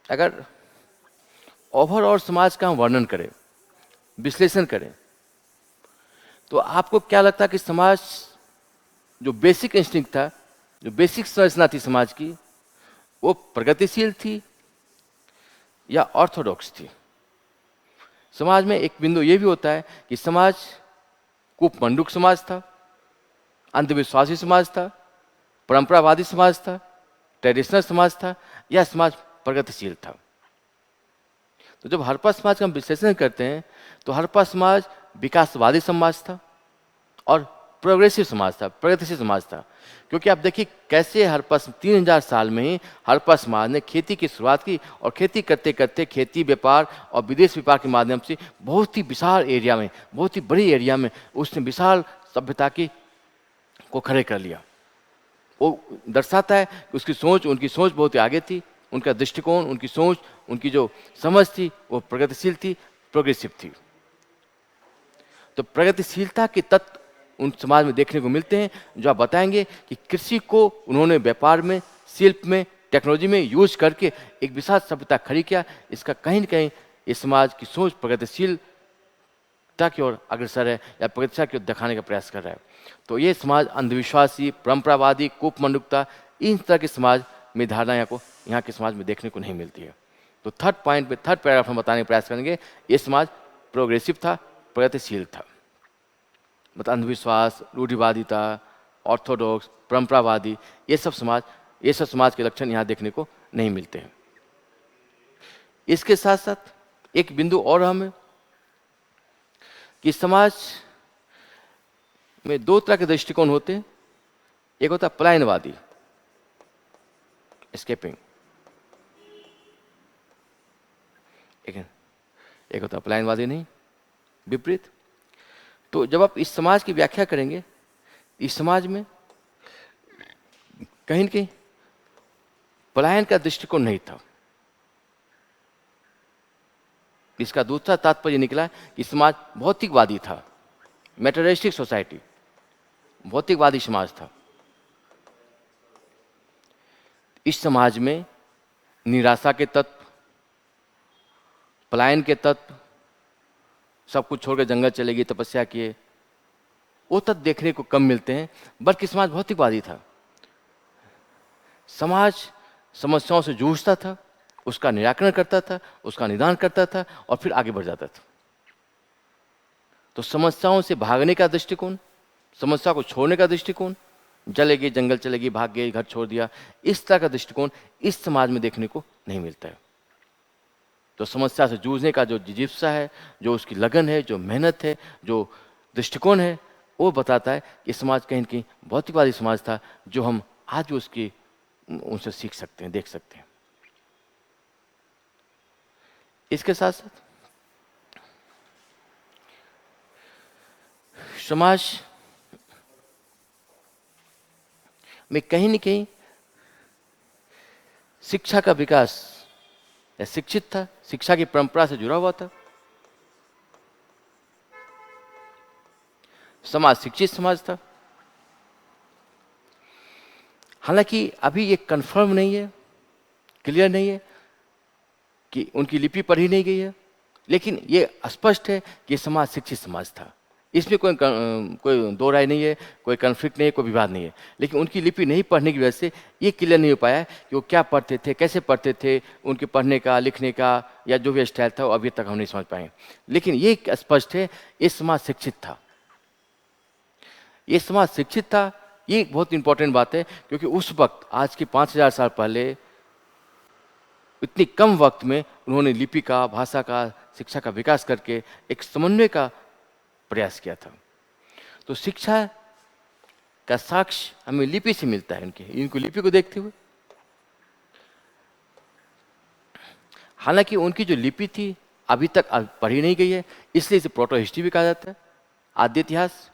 अगर ओवरऑल समाज का हम वर्णन करें, विश्लेषण करें, तो आपको क्या लगता है कि समाज जो बेसिक इंस्टिंक्ट था, जो बेसिक संरचना थी समाज की, वो प्रगतिशील थी या ऑर्थोडॉक्स थी? समाज में एक बिंदु ये भी होता है कि समाज कूपमंडूक समाज था, अंधविश्वासी समाज था, परंपरावादी समाज था, ट्रेडिशनल समाज था, या समाज प्रगतिशील था। तो जब हड़प्पा समाज का हम विश्लेषण करते हैं तो हड़प्पा समाज विकासवादी समाज था और प्रोग्रेसिव समाज था, प्रगतिशील समाज था। क्योंकि आप देखिए कैसे हड़प्पा 3000 साल में ही हड़प्पा समाज ने खेती की शुरुआत की, और खेती करते करते खेती व्यापार और विदेश व्यापार के माध्यम से बहुत ही विशाल एरिया में, बहुत ही बड़ी एरिया में उसने विशाल सभ्यता को खड़े कर लिया। वो दर्शाता है कि उसकी सोच, उनकी सोच बहुत ही आगे थी, उनका दृष्टिकोण, उनकी सोच, उनकी जो समझ थी वो प्रगतिशील थी, प्रोग्रेसिव थी। तो प्रगतिशीलता के तत्व उन समाज में देखने को मिलते हैं, जो आप बताएंगे कि कृषि को उन्होंने व्यापार में, शिल्प में, टेक्नोलॉजी में यूज करके एक विशाल सभ्यता खड़ी किया। इसका कहीं न कहीं इस समाज की सोच प्रगतिशीलता की ओर अग्रसर है, या प्रगतिशीलता की ओर दिखाने का प्रयास कर रहा है। तो ये समाज अंधविश्वासी, परंपरावादी, कूपमंडूकता, इन तरह के समाज में धारणाएं को यहाँ के समाज में देखने को नहीं मिलती है। तो थर्ड पॉइंट पे, थर्ड पैराग्राफ में बताने का प्रयास करेंगे, ये समाज प्रोग्रेसिव था, प्रगतिशील था। मतलब अंधविश्वास, रूढ़िवादिता, ऑर्थोडॉक्स, परंपरावादी, ये सब समाज के लक्षण यहाँ देखने को नहीं मिलते हैं। इसके साथ साथ एक बिंदु और हमें कि समाज में 2 तरह के दृष्टिकोण होते हैं। एक होता है पलायनवादी, एस्केपिंग, एक होता है पलायनवादी नहीं, विपरीत। तो जब आप इस समाज की व्याख्या करेंगे, इस समाज में कहीं न कहीं पलायन का दृष्टिकोण नहीं था। इसका दूसरा तात्पर्य निकला कि समाज भौतिकवादी था, मेटेरियलिस्टिक सोसाइटी, भौतिकवादी समाज था। इस समाज में निराशा के तत्व, पलायन के तत्व, सब कुछ छोड़कर जंगल चले गए, तपस्या किए, वो तत्व देखने को कम मिलते हैं, बल्कि समाज भौतिकवादी था। समाज समस्याओं से जूझता था, उसका निराकरण करता था, उसका निदान करता था और फिर आगे बढ़ जाता था। तो समस्याओं से भागने का दृष्टिकोण, समस्या को छोड़ने का दृष्टिकोण, जले गए, जंगल चले गए, भाग गए, घर छोड़ दिया, इस तरह का दृष्टिकोण इस समाज में देखने को नहीं मिलता है। तो समस्या से जूझने का जो जिज्ञासा है, जो उसकी लगन है, जो मेहनत है, जो दृष्टिकोण है, वो बताता है कि समाज कहीं न कहीं भौतिकवादी समाज था, जो हम आज उसकी उनसे सीख सकते हैं, देख सकते हैं। इसके साथ साथ समाज में कहीं न कहीं शिक्षा का विकास या शिक्षित था, शिक्षा की परंपरा से जुड़ा हुआ था। समाज शिक्षित समाज था। हालांकि अभी ये कंफर्म नहीं है, क्लियर नहीं है कि उनकी लिपि पढ़ी नहीं गई है, लेकिन ये स्पष्ट है कि समाज शिक्षित समाज था। इसमें कोई दो राय नहीं है, कोई कन्फ्लिक्ट नहीं है, कोई विवाद नहीं है। लेकिन उनकी लिपि नहीं पढ़ने की वजह से ये क्लियर नहीं हो पाया कि वो क्या पढ़ते थे, कैसे पढ़ते थे, उनके पढ़ने का, लिखने का या जो भी स्टाइल था वो अभी तक हम नहीं समझ पाए। लेकिन ये स्पष्ट है, ये समाज शिक्षित था। ये समाज शिक्षित था, ये एक बहुत इंपॉर्टेंट बात है, क्योंकि उस वक्त आज के 5000 साल पहले इतनी कम वक्त में उन्होंने लिपि का, भाषा का, शिक्षा का विकास करके एक समन्वय का प्रयास किया था। तो शिक्षा का साक्ष्य हमें लिपि से मिलता है, इनको लिपि को देखते हुए। हालांकि उनकी जो लिपि थी अभी तक पढ़ी नहीं गई है, इसलिए इसे प्रोटो हिस्ट्री भी कहा जाता है, आद्य इतिहास।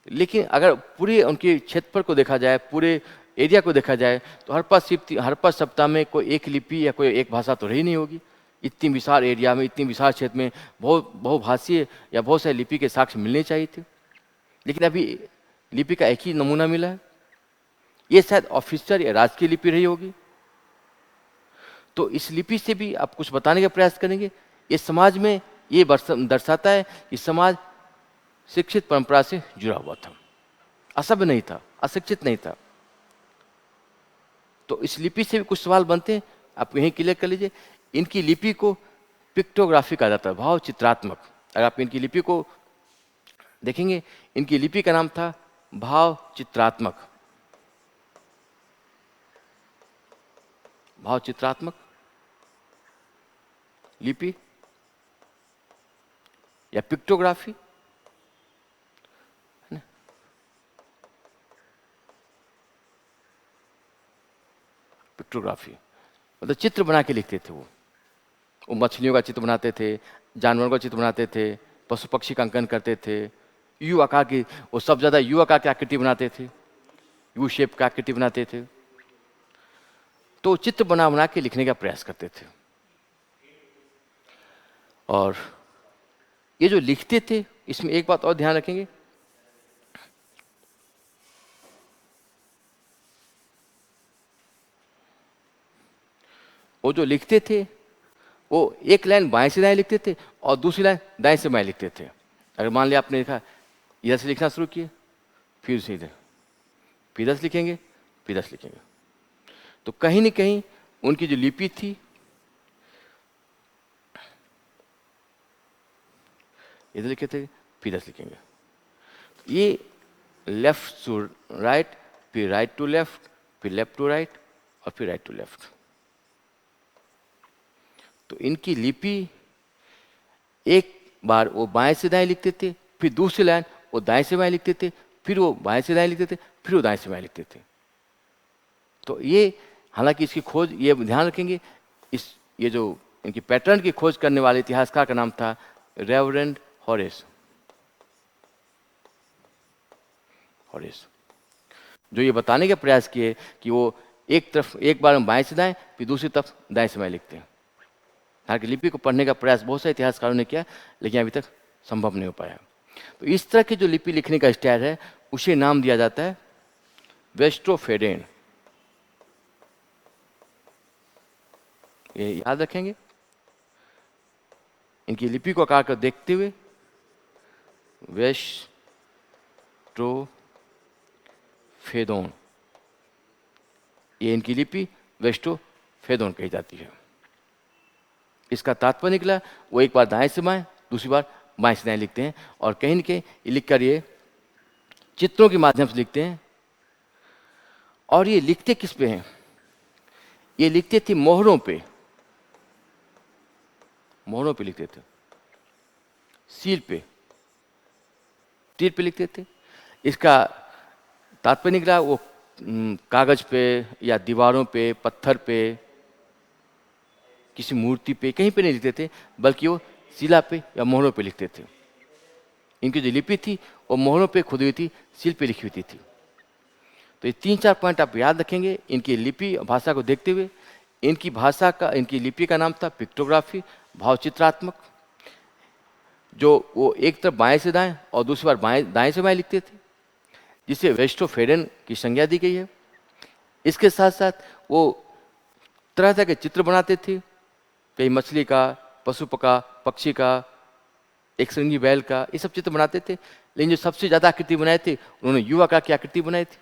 लेकिन अगर पूरे उनके क्षेत्रफल को देखा जाए, पूरे एरिया को देखा जाए, तो हड़प्पा सप्ताह में कोई एक लिपि या कोई एक भाषा तो रही नहीं होगी। इतनी विशाल एरिया में, इतनी विशाल क्षेत्र में बहुभाषीय या बहुत सारी लिपि के साक्ष्य मिलने चाहिए थे। लेकिन अभी लिपि का एक ही नमूना मिला है। ये शायद ऑफिशियल या राजकीय लिपि रही होगी। तो इस लिपि से भी आप कुछ बताने का प्रयास करेंगे। ये समाज में ये दर्शाता है कि समाज शिक्षित परंपरा से जुड़ा हुआ था, असभ्य नहीं था, अशिक्षित नहीं था। तो इस लिपि से भी कुछ सवाल बनते हैं, आप यहीं क्लियर कर लीजिए। इनकी लिपि को पिक्टोग्राफी कहा जाता है, भाव चित्रात्मक। अगर आप इनकी लिपि को देखेंगे, इनकी लिपि का नाम था भाव चित्रात्मक। भाव चित्रात्मक लिपि या पिक्टोग्राफी, पिक्टोग्राफी मतलब चित्र बना के लिखते थे। वो मछलियों का चित्र बनाते थे, जानवरों का चित्र बनाते थे, पशु पक्षी का अंकन करते थे, यू आकार की, वो सब ज़्यादा यू आकार की आकृति बनाते थे, यू शेप की आकृति बनाते थे। तो चित्र बना बना के लिखने का प्रयास करते थे। और ये जो लिखते थे, इसमें एक बात और ध्यान रखेंगे, वो जो लिखते थे वो एक लाइन बाएं से दाएं लिखते थे और दूसरी लाइन दाएं से बाएं लिखते थे। अगर मान लिया आपने लिखा, इधर से लिखना शुरू किए, फिर से इधर, फिर इधर से लिखेंगे, फिर इधर से लिखेंगे। तो कहीं न कहीं उनकी जो लिपि थी, इधर लिखे थे, फिर इधर से लिखेंगे। ये लेफ्ट टू राइट, फिर राइट टू लेफ्ट, फिर लेफ्ट टू राइट और फिर राइट टू लेफ्ट। तो इनकी लिपि एक बार वो बाएं से दाएं लिखते थे, फिर दूसरी लाइन वो दाएं से बाएं लिखते थे, फिर वो बाएं से दाएं लिखते थे, फिर वो दाएं से बाएं लिखते थे। तो ये, हालांकि इसकी खोज, ये ध्यान रखेंगे, ये जो इनकी पैटर्न की खोज करने वाले इतिहासकार का नाम था रेवरेंड हॉरेस। जो ये बताने का प्रयास किए कि वो एक तरफ एक बार बाएं से दाएं, फिर दूसरी तरफ दाएं से बाएं लिखते हैं। हालांकि लिपि को पढ़ने का प्रयास बहुत सारे इतिहासकारों ने किया, लेकिन अभी तक संभव नहीं हो पाया। तो इस तरह की जो लिपि लिखने का स्टाइल है, उसे नाम दिया जाता है वेस्ट्रोफेडेन। ये याद रखेंगे, इनकी लिपि को आकार को देखते हुए वेस्ट्रोफेदोन, ये इनकी लिपि वेस्ट्रोफेदोन कही जाती है। इसका तात्पर्य निकला, वो एक बार दाएं से बाएं, दूसरी बार बाएं से दाएं लिखते हैं। और कहीं न कहीं लिखकर ये चित्रों के माध्यम से लिखते हैं। और ये लिखते किस पे हैं? ये लिखते थे मोहरों पे, मोहरों पे लिखते थे, सील पे। स्टील पे लिखते थे। इसका तात्पर्य निकला वो कागज पे या दीवारों पे, पत्थर पे, किसी मूर्ति पे, कहीं पे नहीं लिखते थे, बल्कि वो शिला पे या मोहरों पे लिखते थे। इनकी जो लिपि थी वो मोहरों पे खुदी हुई थी, सील पे लिखी हुई थी। तो ये 3-4 पॉइंट आप याद रखेंगे इनकी लिपि भाषा को देखते हुए। इनकी भाषा का, इनकी लिपि का नाम था पिक्टोग्राफी, भावचित्रात्मक, जो वो एक तरफ बाएं से दाएं और दूसरी बार बाएं दाएं से बाएं लिखते थे, जिसे वेस्टोफेरेन की संज्ञा दी गई है। इसके साथ साथ वो तरह तरह के चित्र बनाते थे, कहीं मछली का, पशु का, पक्षी का, एक श्रृंगी बैल का, ये सब चित्र बनाते थे। लेकिन जो सबसे ज्यादा आकृति बनाए थे उन्होंने युवा का की आकृति बनाई थी।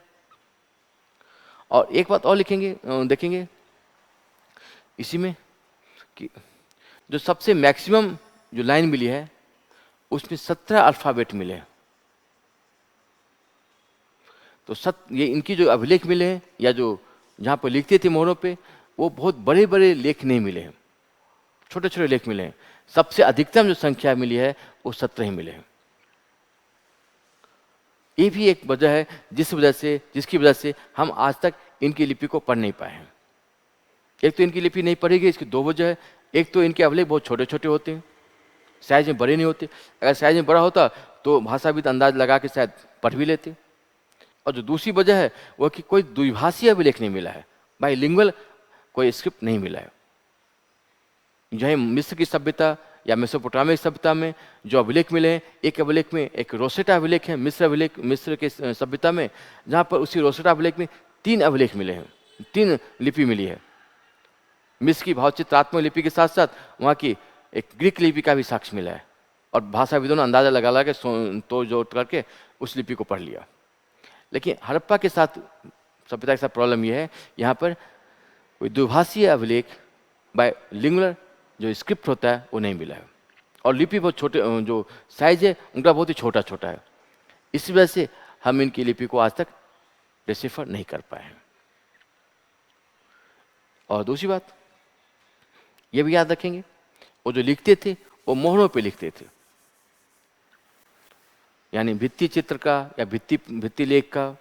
और एक बात और लिखेंगे, देखेंगे इसी में कि जो सबसे मैक्सिमम जो लाइन मिली है उसमें 17 अल्फाबेट मिले हैं। तो ये इनकी जो अभिलेख मिले हैं या जो जहाँ पर लिखते थे मोहरों पे, वो बहुत बड़े बड़े लेख नहीं मिले हैं, छोटे छोटे लेख मिले हैं। सबसे अधिकतम जो संख्या मिली है वो 17 ही मिले हैं। ये भी एक वजह है जिसकी वजह से हम आज तक इनकी लिपि को पढ़ नहीं पाए हैं। एक तो इनकी लिपि नहीं पढ़ी गई, इसकी दो वजह है। एक तो इनके अभिलेख बहुत छोटे छोटे होते हैं, साइज में बड़े नहीं होते। अगर साइज में बड़ा होता तो भाषाविद अंदाज लगा के शायद पढ़ भी लेते। और जो दूसरी वजह है वो कि कोई द्विभाषीय अभिलेख नहीं मिला है, बाइलिंगुअल कोई स्क्रिप्ट नहीं मिला है। जहाँ मिस्र की सभ्यता या मेसोपोटामिया सभ्यता में जो अभिलेख मिले हैं, एक अभिलेख में एक रोसेटा अभिलेख है मिस्र के सभ्यता में, जहाँ पर उसी रोसेटा अभिलेख में 3 अभिलेख मिले हैं, 3 लिपि मिली है। मिस्र की भावचित्रात्मक लिपि के साथ साथ वहाँ की एक ग्रीक लिपि का भी साक्ष्य मिला है। और भाषाविदों ने अंदाजा लगा के तो जोड़ करके उस लिपि को पढ़ लिया। लेकिन हड़प्पा के साथ सभ्यता के साथ प्रॉब्लम यह है, यहाँ पर कोई द्विभाषीय अभिलेख बाइलिंगुअल जो स्क्रिप्ट होता है वो नहीं मिला है। और लिपि बहुत छोटे, जो साइज है उनका बहुत ही छोटा छोटा है। इस वजह से हम इनकी लिपि को आज तक डिसिफर नहीं कर पाए हैं। और दूसरी बात ये भी याद रखेंगे, वो जो लिखते थे वो मोहरों पे लिखते थे, यानी भित्ति चित्र का या भित्ति लेख का,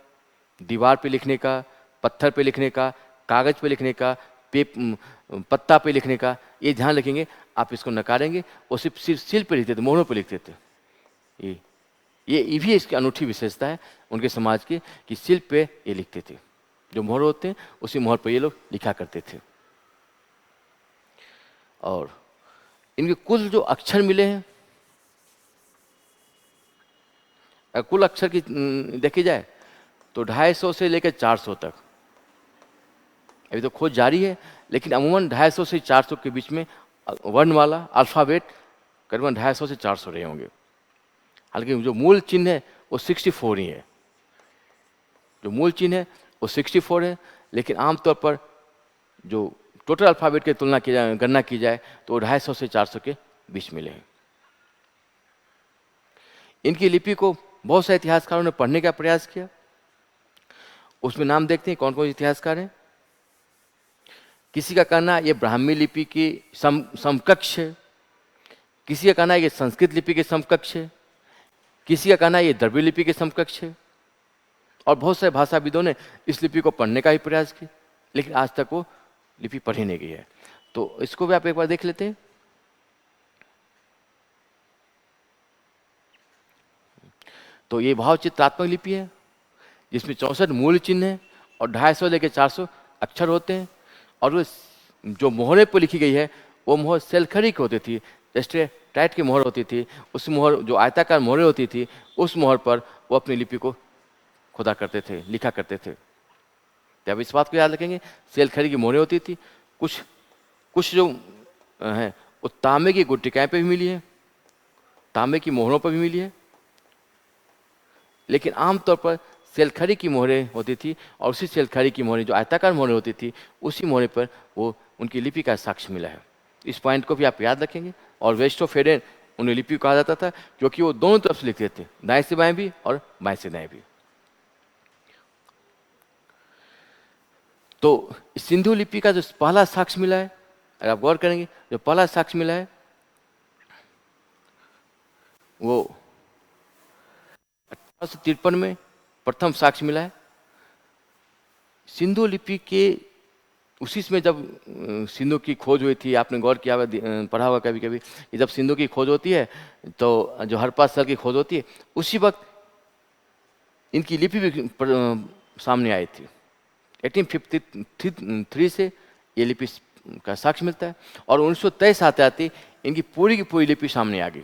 दीवार पे लिखने का, पत्थर पे लिखने का, कागज पे लिखने का, पत्ता पे लिखने का, ये ध्यान रखेंगे। आप इसको नकारेंगे, वो सिर्फ सिल पे लिखते थे, मोहरों पे लिखते थे। ये भी इसकी अनूठी विशेषता है उनके समाज की कि सिल पे ये लिखते थे। जो मोहर होते हैं उसी मोहर पर ये लोग लिखा करते थे। और इनके कुल जो अक्षर मिले हैं, कुल अक्षर की देखी जाए तो 250 से लेकर 400 तक। अभी तो खोज जारी है, लेकिन अमूमन 250 से 400 के बीच में वर्ण वाला अल्फाबेट करीबन 250 से 400 रहे होंगे। हालांकि जो मूल चिन्ह है वो 64 ही है, जो मूल चिन्ह है वो 64 है। लेकिन आमतौर पर जो टोटल अल्फाबेट की तुलना की जाए, गणना की जाए तो 250 से 400 के बीच मिले हैं। इनकी लिपि को बहुत से इतिहासकारों ने पढ़ने का प्रयास किया। उसमें नाम देखते हैं कौन कौन इतिहासकार हैं। किसी का कहना ये ब्राह्मी लिपि की समकक्ष है, किसी का कहना ये संस्कृत लिपि के समकक्ष है, किसी का कहना ये द्रविड़ लिपि के समकक्ष है। और बहुत सारे भाषाविदों ने इस लिपि को पढ़ने का ही प्रयास किया, लेकिन आज तक वो लिपि पढ़ी नहीं गई है। तो इसको भी आप एक बार देख लेते हैं। तो ये भावचित्रात्मक लिपि है जिसमें 64 मूल चिन्ह है और 250 लेकर 400 अक्षर होते हैं। और वो जो मोहरे पर लिखी गई है वो मोहर सेलखड़ी की होती थी, जैसे टाइट की मोहर होती थी। उस मोहर जो आयताकार मोहरें होती थी उस मोहर पर वो अपनी लिपि को खुदा करते थे, लिखा करते थे। तो अब इस बात को याद रखेंगे, सेलखड़ी की मोहरें होती थी। कुछ जो है वो तांबे की गुटिकाएं पे भी मिली है, तांबे की मोहरों पर भी मिली है। लेकिन आमतौर पर सेलखड़ी की मोहरें होती थी और उसी सेलखड़ी की मोहरें जो आयताकार मोहरें होती थी उसी मोहरे पर वो उनकी लिपि का साक्ष्य मिला है। इस पॉइंट को भी आप याद रखेंगे। और वेस्टोफेरेन उन्हें लिपि कहा जाता था क्योंकि वो दोनों तरफ से लिखते थे, दाएं से बाएं भी और बाएं से दाएं भी। तो सिंधु लिपि का जो पहला साक्ष्य मिला है, अगर आप गौर करेंगे, जो पहला साक्ष्य मिला है वो 1253 में प्रथम साक्ष्य मिला है। सिंधु लिपि के उसी में जब सिंधु की खोज हुई थी, आपने गौर किया होगा, पढ़ा होगा कभी कभी, कि जब सिंधु की खोज होती है तो जो हड़प्पा स्थल की खोज होती है, उसी वक्त इनकी लिपि भी सामने आई थी। 1853 से ये लिपि का साक्ष्य मिलता है और 1923 आते आते इनकी पूरी की पूरी लिपि सामने आ गई।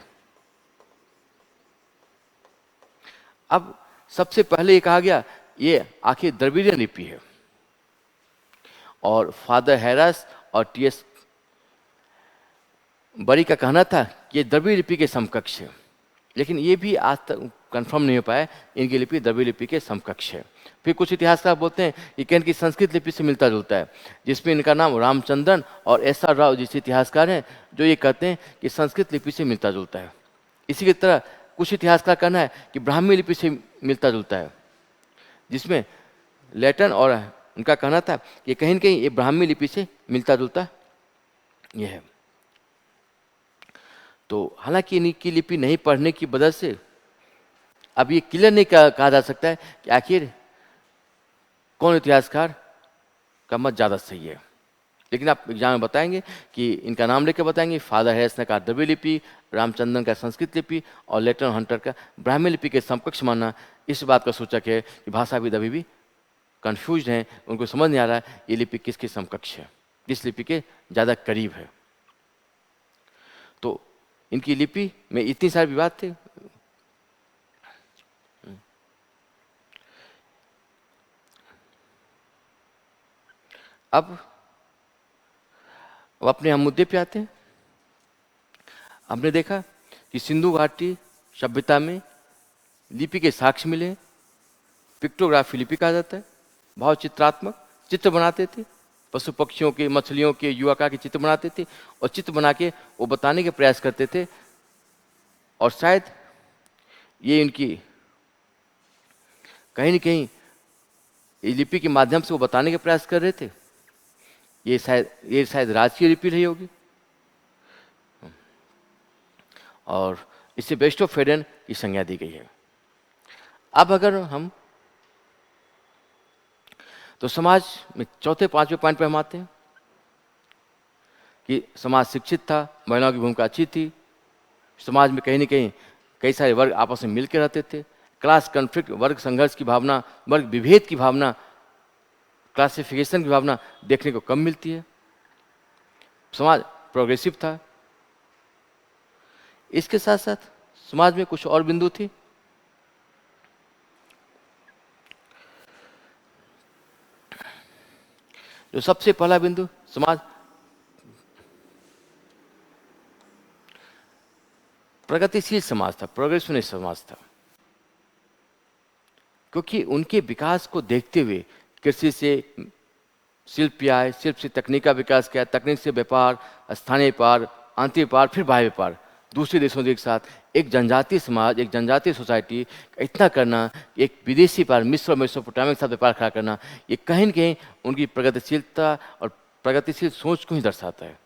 अब सबसे पहले ये कहा गया ये आखिर द्रविड़ीय लिपि है, और फादर हैरास और टीएस बरी का कहना था कि ये द्रविड़ लिपि के समकक्ष है, लेकिन ये भी आज तक कंफर्म नहीं हो पाया इनकी लिपि द्रविड़ लिपि के समकक्ष है। फिर कुछ इतिहासकार बोलते हैं कि कैन की संस्कृत लिपि से मिलता जुलता है, जिसमें इनका नाम रामचंद्रन और एस.आर. राव जैसे इतिहासकार हैं जो ये कहते हैं कि संस्कृत लिपि से मिलता जुलता है। इसी की तरह कुछ इतिहासकार कहना है कि ब्राह्मी लिपि से मिलता जुलता है, जिसमें लैटिन, और उनका कहना था कि कहीं न कहीं ये ब्राह्मी लिपि से मिलता जुलता ये है। तो हालांकि इनकी लिपि नहीं पढ़ने की वजह से अब ये क्लियर नहीं कहा जा सकता है कि आखिर कौन इतिहासकार का मत ज़्यादा सही है, लेकिन आप एग्जाम में बताएंगे कि इनका नाम लेकर बताएंगे। फादर हैरिस ने कहा द्रविड़ लिपि, रामचंद्रन का संस्कृत लिपि और लेटन हंटर का ब्राह्मी लिपि के समकक्ष मानना इस बात का सूचक है कि भाषाविद अभी भी कंफ्यूज हैं, उनको समझ नहीं आ रहा है ये लिपि किसके समकक्ष है, किस लिपि के ज़्यादा करीब है। तो इनकी लिपि में इतनी सारे विवाद थे। अब अपने हम मुद्दे पे आते हैं। हमने देखा कि सिंधु घाटी सभ्यता में लिपि के साक्ष्य मिले, पिक्टोग्राफी लिपि कहा जाता है। भाव चित्रात्मक चित्र बनाते थे, पशु पक्षियों के, मछलियों के, युवका के चित्र बनाते थे और चित्र बना के वो बताने के प्रयास करते थे, और शायद ये इनकी कहीं न कहीं इस लिपि के माध्यम से वो बताने के प्रयास कर रहे थे ये शायद राजकीय लिपि रही होगी, और इसे बेस्ट ऑफ फेडन की संज्ञा दी गई है। अब अगर हम तो समाज में चौथे पांचवें पॉइंट पे हम आते हैं कि समाज शिक्षित था, महिलाओं की भूमिका अच्छी थी, समाज में कहीं न कहीं कई सारे वर्ग आपस में मिलकर रहते थे, क्लास कॉन्फ्लिक्ट, वर्ग संघर्ष की भावना, वर्ग विभेद की भावना, क्लासिफिकेशन की भावना देखने को कम मिलती है। समाज प्रोग्रेसिव था। इसके साथ साथ समाज में कुछ और बिंदु थी। जो सबसे पहला बिंदु, समाज प्रगतिशील समाज था, प्रोग्रेसिव समाज था, क्योंकि उनके विकास को देखते हुए कृषि से शिल्प आए, शिल्प से तकनीक का विकास किया, तकनीक से व्यापार, स्थानीय व्यापार, आंतरिक व्यापार, फिर बाह्य व्यापार, दूसरे देशों के साथ एक जनजातीय समाज, एक जनजातीय सोसाइटी इतना करना, एक विदेशी व्यापार, मिस्र और मेसोपोटामिया के साथ व्यापार खड़ा करना, ये कहीं न कहीं उनकी प्रगतिशीलता और प्रगतिशील सोच को ही दर्शाता है।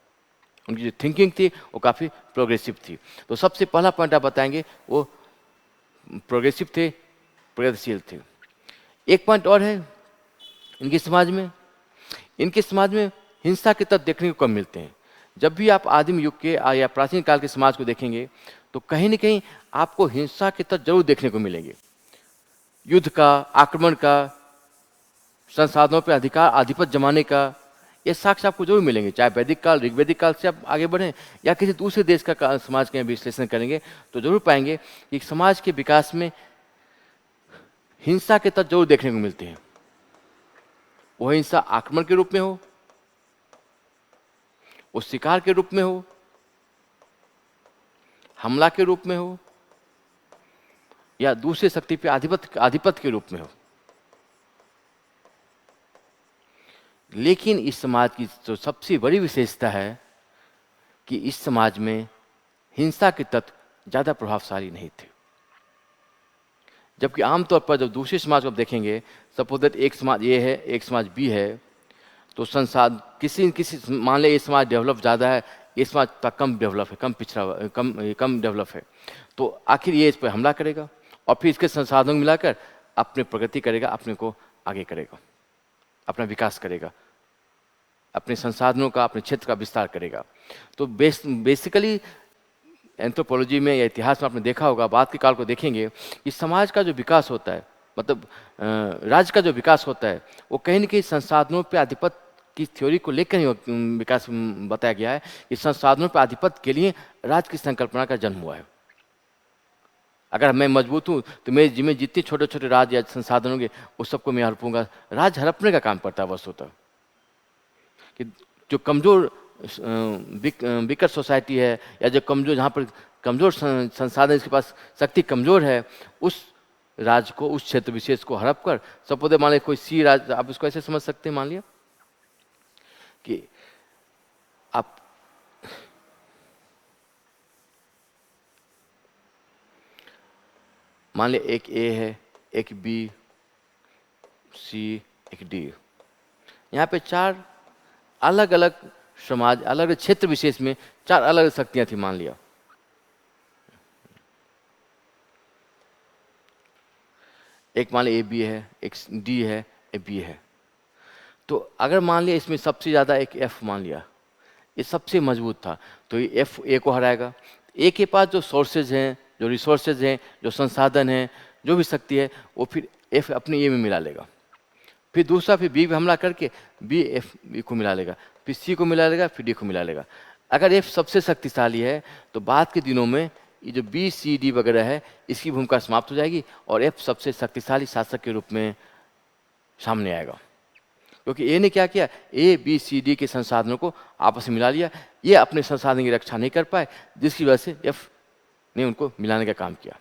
उनकी जो थिंकिंग थी वो काफ़ी प्रोग्रेसिव थी। तो सबसे पहला पॉइंट आप बताएंगे वो प्रोग्रेसिव थे, प्रगतिशील थे। एक पॉइंट और है इनके समाज में हिंसा के तत्व देखने को कम मिलते हैं। जब भी आप आदिम युग के या प्राचीन काल के समाज को देखेंगे तो कहीं न कहीं आपको हिंसा के तत्व जरूर देखने को मिलेंगे। युद्ध का, आक्रमण का, संसाधनों पर अधिकार आधिपत्य जमाने का, ये साक्ष्य आपको जरूर मिलेंगे। चाहे वैदिक काल, ऋग्वैदिक काल से आप आगे बढ़ें या किसी दूसरे देश का समाज का विश्लेषण करेंगे तो जरूर पाएंगे कि समाज के विकास में हिंसा के तत्व जरूर देखने को मिलते हैं। वो हिंसा आक्रमण के रूप में हो, वो शिकार के रूप में हो, हमला के रूप में हो, या दूसरे शक्ति पे आधिपत्य के रूप में हो। लेकिन इस समाज की जो सबसे बड़ी विशेषता है कि इस समाज में हिंसा के तत्व ज्यादा प्रभावशाली नहीं थे। जबकि आमतौर पर जब दूसरे समाज को आप देखेंगे, सपोज दैट एक समाज ए है, एक समाज बी है, तो संसाधन किसी मान ले ये समाज डेवलप ज़्यादा है, ये समाज कम डेवलप है, कम पिछड़ा, कम डेवलप है, तो आखिर ये इस पर हमला करेगा और फिर इसके संसाधनों को मिलाकर अपने प्रगति करेगा, अपने को आगे करेगा, अपना विकास करेगा, अपने संसाधनों का, अपने क्षेत्र का विस्तार करेगा। तो बेसिकली एंथ्रोपोलॉजी में या इतिहास में आपने देखा होगा, बाद के काल को देखेंगे कि समाज का जो विकास होता है, मतलब राज्य का जो विकास होता है, वो कहीं न कहीं संसाधनों पे आधिपत्य की थ्योरी को लेकर ही विकास बताया गया है कि संसाधनों पर आधिपत्य के लिए राज्य की संकल्पना का जन्म हुआ है। अगर मैं मजबूत हूँ तो मैं जिम्मे जितने छोटे छोटे राज्य या संसाधन होंगे उस सबको मैं हड़पूंगा। राज्य हड़पने का काम करता है वस्तुतः, कि जो कमज़ोर विकट सोसाइटी है या जो कमज़ोर, जहाँ पर कमज़ोर संसाधन, इसके पास शक्ति कमज़ोर है, उस राज्य को, उस क्षेत्र विशेष को हड़प कर, सपोज मान लिया कोई सी राज्य, आप इसको ऐसे समझ सकते हैं, मान लिया कि आप मान लिया एक ए है, एक बी, सी, एक डी, यहाँ पे 4 अलग अलग समाज, अलग अलग क्षेत्र विशेष में 4 अलग अलग शक्तियां थी, मान लिया। एक मान लिया ए बी है, एक डी है, एक बी है। तो अगर मान लिया इसमें सबसे ज़्यादा एक एफ मान लिया, ये सबसे मजबूत था, तो ये एफ ए को हराएगा। ए के पास जो सोर्सेज हैं, जो रिसोर्सेज हैं, जो संसाधन हैं, जो भी शक्ति है, वो फिर एफ अपने ए में मिला लेगा। फिर दूसरा, फिर बी पे हमला करके बी एफ बी को मिला लेगा, फिर सी को मिला लेगा, फिर डी को मिला लेगा। अगर एफ सबसे शक्तिशाली है तो बाद के दिनों में ये जो बी सी डी वगैरह है, इसकी भूमिका समाप्त हो जाएगी और एफ सबसे शक्तिशाली शासक के रूप में सामने आएगा। क्योंकि ए ने क्या किया, ए बी सी डी के संसाधनों को आपस में मिला लिया। ये अपने संसाधन की रक्षा नहीं कर पाए, जिसकी वजह से एफ ने उनको मिलाने का काम किया।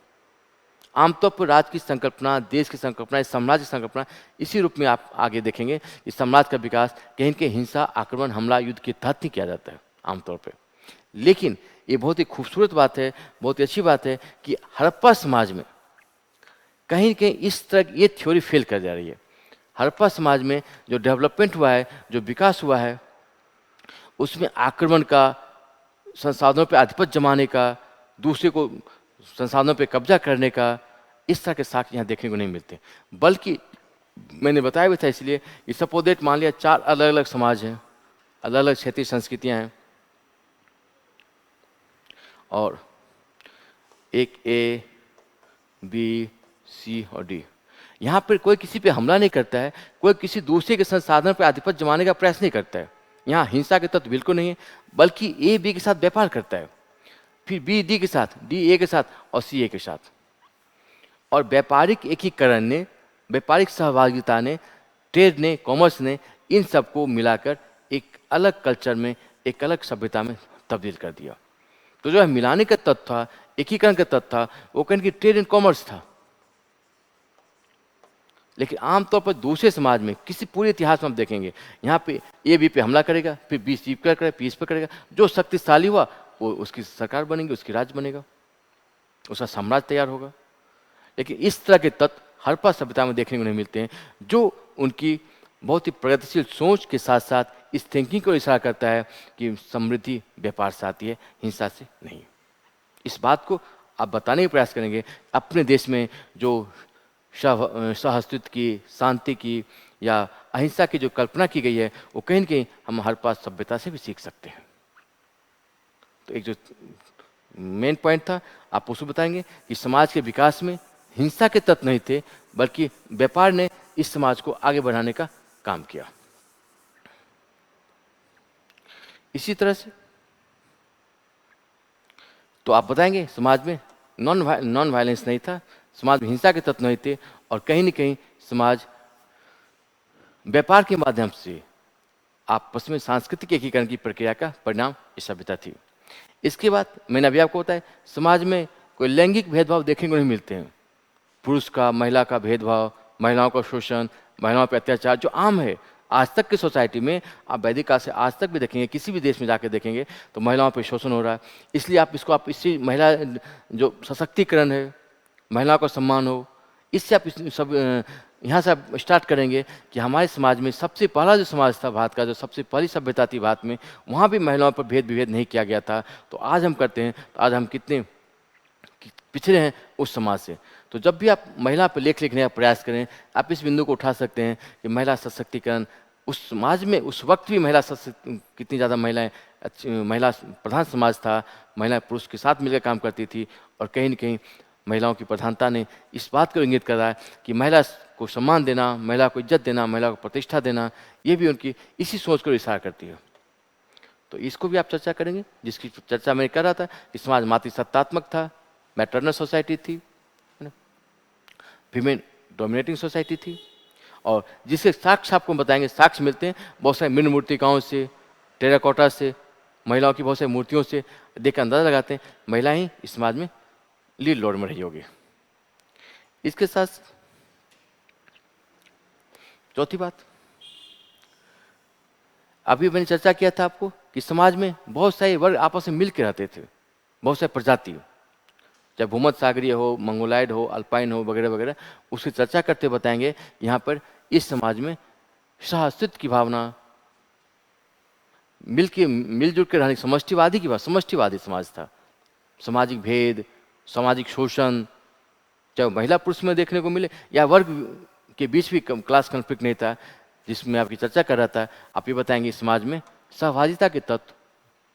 आमतौर पर राज्य की संकल्पना, देश की संकल्पना, साम्राज्य की संकल्पना इसी रूप में आप आगे देखेंगे कि साम्राज्य का विकास कहीं के हिंसा, आक्रमण, हमला, युद्ध के तहत नहीं किया जाता है आमतौर पे। लेकिन ये बहुत ही खूबसूरत बात है, बहुत ही अच्छी बात है कि हड़प्पा समाज में कहीं कहीं इस तरह ये थ्योरी फेल कर जा रही है। हड़प्पा समाज में जो डेवलपमेंट हुआ है, जो विकास हुआ है, उसमें आक्रमण का, संसाधनों पर आधिपत्य जमाने का, दूसरे को संसाधनों पे कब्जा करने का, इस तरह के साक्ष्य यहाँ देखने को नहीं मिलते। बल्कि मैंने बताया भी था, इसलिए कि सपोज दैट मान लिया 4 अलग अलग समाज हैं, अलग अलग क्षेत्रीय संस्कृतियाँ हैं, और एक ए बी सी और डी, यहाँ पर कोई किसी पे हमला नहीं करता है, कोई किसी दूसरे के संसाधन पर आधिपत्य जमाने का प्रयास नहीं करता है। यहाँ हिंसा के तत्व बिल्कुल नहीं है, बल्कि ए बी के साथ व्यापार करता है, फिर बी डी के साथ, डी ए के साथ और सी ए के साथ। और व्यापारिक एकीकरण ने, व्यापारिक सहभागिता ने, ट्रेड ने, कॉमर्स ने इन सबको मिलाकर एक अलग कल्चर में, एक अलग सभ्यता में तब्दील कर दिया। तो जो मिलाने का तत्व था, एकीकरण का तत्व था, वो कहीं की ट्रेड एंड कॉमर्स था। लेकिन आमतौर पर दूसरे समाज में, किसी पूरे इतिहास में हम देखेंगे, यहाँ पे ए बी पे हमला करेगा, फिर बी सी पर करेगा, पी इस पर करेगा, जो शक्तिशाली हुआ वो उसकी सरकार बनेगी, उसकी राज्य बनेगा, उसका साम्राज्य तैयार होगा। लेकिन इस तरह के तत्व हड़प्पा सभ्यता में देखने को नहीं मिलते हैं, जो उनकी बहुत ही प्रगतिशील सोच के साथ साथ इस थिंकिंग को इशारा करता है कि समृद्धि व्यापार से आती है, हिंसा से नहीं। इस बात को आप बताने का प्रयास करेंगे अपने देश में जो सहअस्तित्व की, शांति की या अहिंसा की जो कल्पना की गई है, वो कहीं न कहीं हम हड़प्पा सभ्यता से भी सीख सकते हैं। तो एक जो मेन पॉइंट था, आप उसको बताएंगे कि समाज के विकास में हिंसा के तत्व नहीं थे, बल्कि व्यापार ने इस समाज को आगे बढ़ाने का काम किया। इसी तरह से तो आप बताएंगे समाज में नॉन वायलेंस नहीं था, समाज में हिंसा के तत्व नहीं थे, और कहीं न कहीं समाज व्यापार के माध्यम से आपस में सांस्कृतिक एकीकरण की प्रक्रिया का परिणाम इस सभ्यता थी। इसके बाद मैंने अभी आपको बताया, समाज में कोई लैंगिक भेदभाव देखने को नहीं मिलते हैं। पुरुष का, महिला का भेदभाव, महिलाओं का शोषण, महिलाओं पर अत्याचार जो आम है आज तक की सोसाइटी में, आप वैदिक काल से आज तक भी देखेंगे, किसी भी देश में जाकर देखेंगे तो महिलाओं पर शोषण हो रहा है। इसलिए आप इसी महिला जो सशक्तिकरण है, महिलाओं का सम्मान हो, इससे आप सब यहाँ से आप स्टार्ट करेंगे कि हमारे समाज में सबसे पहला जो समाज था भारत का, जो सबसे पहली सभ्यता थी भारत में, वहाँ भी महिलाओं पर भेद विभेद नहीं किया गया था। तो आज हम करते हैं, तो आज हम पिछड़े हैं उस समाज से। तो जब भी आप महिला पर लेख लिखने का प्रयास करें, आप इस बिंदु को उठा सकते हैं कि महिला सशक्तिकरण, उस समाज में उस वक्त भी महिला कितनी ज़्यादा महिलाएं महिला प्रधान समाज था, महिलाएं पुरुष के साथ मिलकर काम करती थी, और कहीं न कहीं महिलाओं की प्रधानता ने इस बात को इंगित कर रहा है कि महिला को सम्मान देना, महिला को इज्जत देना, महिला को प्रतिष्ठा देना, ये भी उनकी इसी सोच को इशारा करती है। तो इसको भी आप चर्चा करेंगे, जिसकी चर्चा मैं कर रहा था कि समाज मातृसत्तात्मक था, मैटरनल सोसाइटी थी, है ना, विमेन डोमिनेटिंग सोसाइटी थी, और जिसके साक्ष्य आपको बताएंगे, साक्ष्य मिलते हैं बहुत सारे मृण मूर्तिकाओं से, टेराकोटा से, महिलाओं की बहुत सारी मूर्तियों से देख अंदाजा लगाते हैं महिलाएं ही इस समाज में लीड रोल में रही होगी। इसके साथ चौथी बात, अभी मैंने चर्चा किया था आपको कि समाज में बहुत सारे वर्ग आपस में मिल के रहते थे, बहुत सारे प्रजाति, चाहे भूमध्य सागरीय हो, मंगोलाइड हो, अल्पाइन हो, वगैरह वगैरह, उसकी चर्चा करते बताएंगे यहाँ पर इस समाज में सह-अस्तित्व की भावना, मिलजुल के रहने, समष्टिवादी की बात, समष्टिवादी समाज था। सामाजिक भेद, सामाजिक शोषण, चाहे महिला पुरुष में देखने को मिले या वर्ग के बीच भी क्लास कॉन्फ्लिक्ट नहीं था, जिसमें आपकी चर्चा कर रहा था। आप ये बताएंगे समाज में सहभागिता के तत्व,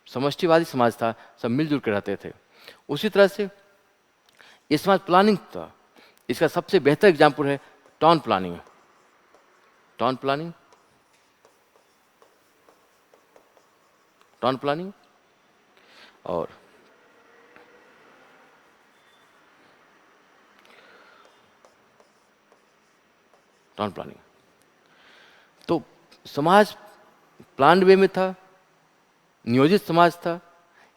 समष्टिवादी समाज था, सब मिलजुल कर रहते थे। उसी तरह से ये समाज प्लानिंग था। इसका सबसे बेहतर एग्जाम्पल है town planning. Town planning, town planning और टाउन प्लानिंग, तो समाज प्लान वे में था, नियोजित समाज था।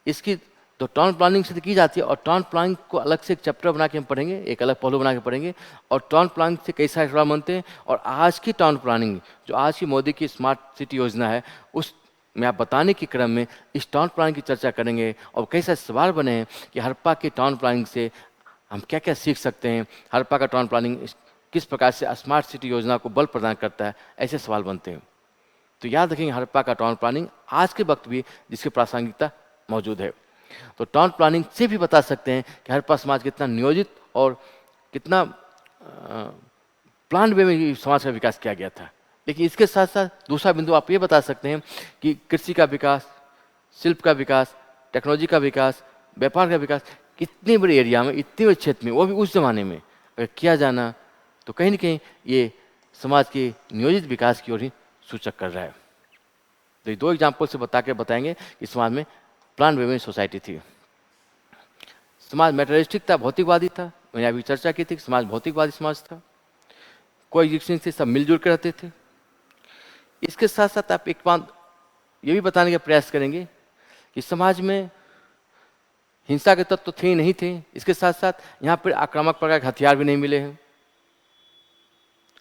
इसकी तो टाउन प्लानिंग से की जाती है, और टाउन प्लानिंग को अलग से एक चैप्टर बना के हम पढ़ेंगे, एक अलग पहलू बना के पढ़ेंगे। और टाउन प्लानिंग से कई सारे सवाल बनते हैं, और आज की टाउन प्लानिंग जो आज की मोदी की स्मार्ट सिटी योजना है, उस में आप बताने के क्रम में इस टाउन प्लानिंग की चर्चा करेंगे। और कई सारे सवाल बने हैं कि हड़प्पा के टाउन प्लानिंग से हम क्या क्या सीख सकते हैं, हड़प्पा का टाउन प्लानिंग किस प्रकार से स्मार्ट सिटी योजना को बल प्रदान करता है, ऐसे सवाल बनते हैं। तो याद रखेंगे हड़प्पा का टाउन प्लानिंग आज के वक्त भी जिसकी प्रासंगिकता मौजूद है। तो टाउन प्लानिंग से भी बता सकते हैं कि हड़प्पा समाज कितना नियोजित और कितना प्लान वे में समाज का विकास किया गया था। लेकिन इसके साथ साथ दूसरा बिंदु आप ये बता सकते हैं कि कृषि का विकास, शिल्प का विकास, टेक्नोलॉजी का विकास, व्यापार का विकास इतने बड़े एरिया में, इतने बड़े क्षेत्र में, वो भी उस जमाने में अगर किया जाना, तो कहीं ना कहीं ये समाज के नियोजित विकास की ओर ही सूचक कर रहा है। तो ये दो एग्जाम्पल से बताएंगे कि समाज में प्लान वे में सोसाइटी थी। समाज मेटेरियलिस्टिक था, भौतिकवादी था। मैंने अभी चर्चा की थी कि समाज भौतिकवादी समाज था, कोई एग्जिस्टिंग से सब मिलजुल कर रहते थे। इसके साथ साथ आप एक बात ये भी बताने का प्रयास करेंगे कि समाज में हिंसा के तत्व तो थे ही नहीं थे। इसके साथ साथ यहाँ पर आक्रामक प्रकार के हथियार भी नहीं मिले हैं।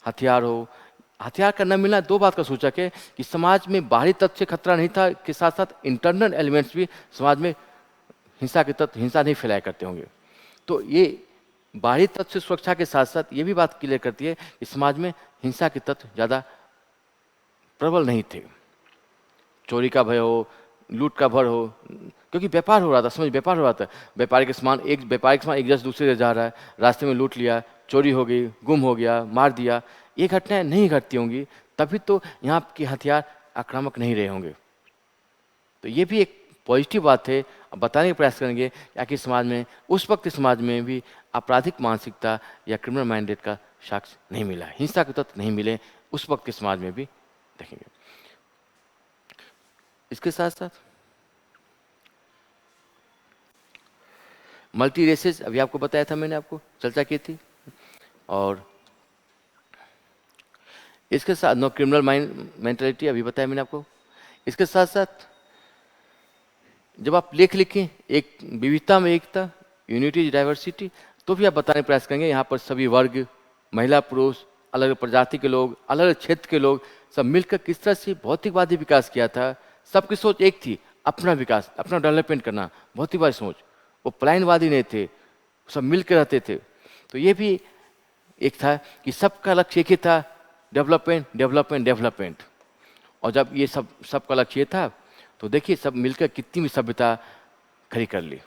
हथियार का न मिलना दो बात का सूचक है कि समाज में बाहरी तत्व से खतरा नहीं था, के साथ साथ इंटरनल एलिमेंट्स भी समाज में हिंसा के तत्व हिंसा नहीं फैलाया करते होंगे। तो ये बाहरी तत्व से सुरक्षा के साथ साथ ये भी बात क्लियर करती है कि समाज में हिंसा के तत्व ज़्यादा प्रबल नहीं थे। चोरी का भय हो, लूट का भय हो, क्योंकि व्यापार हो रहा था, समझ व्यापार हो रहा था। व्यापारिक सामान एक जगह दूसरे जगह जा रहा है, रास्ते में लूट लिया, चोरी हो गई, गुम हो गया, मार दिया, ये घटनाएं नहीं घटती होंगी, तभी तो यहाँ के हथियार आक्रामक नहीं रहे होंगे। तो ये भी एक पॉजिटिव बात है। अब बताने का प्रयास करेंगे कि समाज में उस वक्त समाज में भी आपराधिक मानसिकता या क्रिमिनल माइंडेड का साक्ष्य नहीं मिला, हिंसा के तत्व नहीं मिले उस वक्त के समाज में भी, देखेंगे। इसके साथ साथ मल्टी रेसेस, अभी आपको बताया था, मैंने आपको चर्चा की थी। और इसके साथ नो क्रिमिनल मेंटालिटी, अभी बताया मैंने आपको। इसके साथ साथ जब आप लेख लिखें एक विविधता में एकता, यूनिटी डाइवर्सिटी, तो भी आप बताने का प्रयास करेंगे यहाँ पर सभी वर्ग, महिला पुरुष, अलग अलग प्रजाति के लोग, अलग अलग क्षेत्र के लोग सब मिलकर किस तरह से भौतिकवादी विकास किया था। सबकी सोच एक थी, अपना विकास, अपना डेवलपमेंट करना, भौतिकवादी सोच। वो पलायनवादी नहीं थे, सब मिलकर रहते थे। तो ये भी एक था कि सबका लक्ष्य एक ही था, डेवलपमेंट डेवलपमेंट डेवलपमेंट। और जब ये सबका लक्ष्य ये था, तो देखिए सब मिलकर कितनी भी सभ्यता खड़ी कर ली।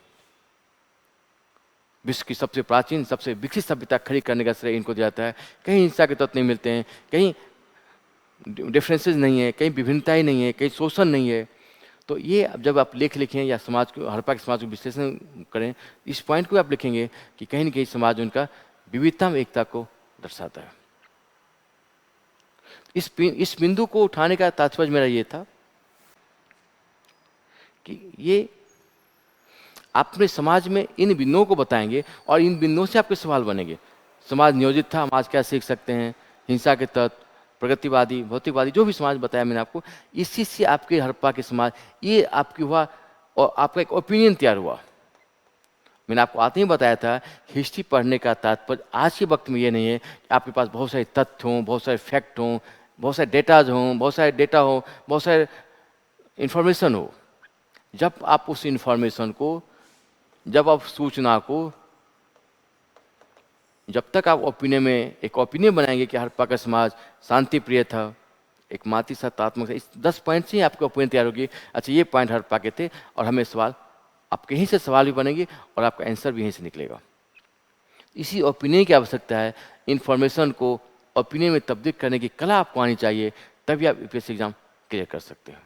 विश्व की सबसे प्राचीन, सबसे विकसित सभ्यता खड़ी करने का श्रेय इनको दिया जाता है। कहीं हिंसा के तत्व नहीं मिलते हैं, कहीं डिफरेंसेस नहीं है, कहीं विभिन्नताएं नहीं है, कहीं शोषण नहीं है। तो ये अब जब आप लेख लिखें या समाज को, हड़प्पा के समाज को विश्लेषण करें, इस पॉइंट को आप लिखेंगे कि कहीं न कहीं समाज उनका विविधता में एकता को दर्शाता है। इस बिंदु को उठाने का तात्पर्य मेरा ये था कि ये आप अपने समाज में इन बिंदुओं को बताएंगे और इन बिंदुओं से आपके सवाल बनेंगे। समाज नियोजित था, हम आज क्या सीख सकते हैं, हिंसा के तत्व, प्रगतिवादी, भौतिकवादी, जो भी समाज बताया मैंने आपको, इसी से आपके हड़प्पा के समाज, ये आपकी हुआ और आपका एक ओपिनियन तैयार हुआ। मैंने आपको आते ही बताया था, हिस्ट्री पढ़ने का तात्पर्य आज के वक्त में ये नहीं है कि आपके पास बहुत सारे तथ्य हों, बहुत सारे फैक्ट हों, बहुत सारे डेटाज हों, बहुत सारे डेटा हो, बहुत सारे इंफॉर्मेशन हो। जब आप उस इंफॉर्मेशन को, जब आप सूचना को, जब तक आप ओपिनियन में एक ओपिनियन बनाएंगे कि हड़प्पा का समाज शांति प्रिय था, एक मातृ सत्तात्मक था, इस 10 पॉइंट से ही आपकी ओपिनियन तैयार होगी। अच्छा, ये पॉइंट हड़प्पा के थे और हमें सवाल, आपके यहीं से सवाल भी बनेंगे और आपका आंसर भी यहीं से निकलेगा। इसी ओपिनियन की आवश्यकता है। इन्फॉर्मेशन को ओपिनियन में तब्दील करने की कला आपको आनी चाहिए, तभी आप यूपीएससी एग्जाम क्लियर कर सकते हैं।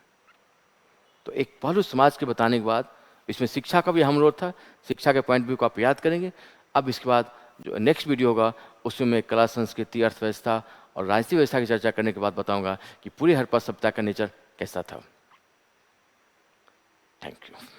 तो एक पहलू समाज के बताने के बाद इसमें शिक्षा का भी अहम रोल था। शिक्षा के पॉइंट व्यू को आप याद करेंगे। अब इसके बाद जो नेक्स्ट वीडियो होगा उसमें मैं कला, संस्कृति, अर्थव्यवस्था और राजनीतिक व्यवस्था की चर्चा करने के बाद बताऊंगा कि पूरी हड़प्पा सभ्यता का नेचर कैसा था। Thank you.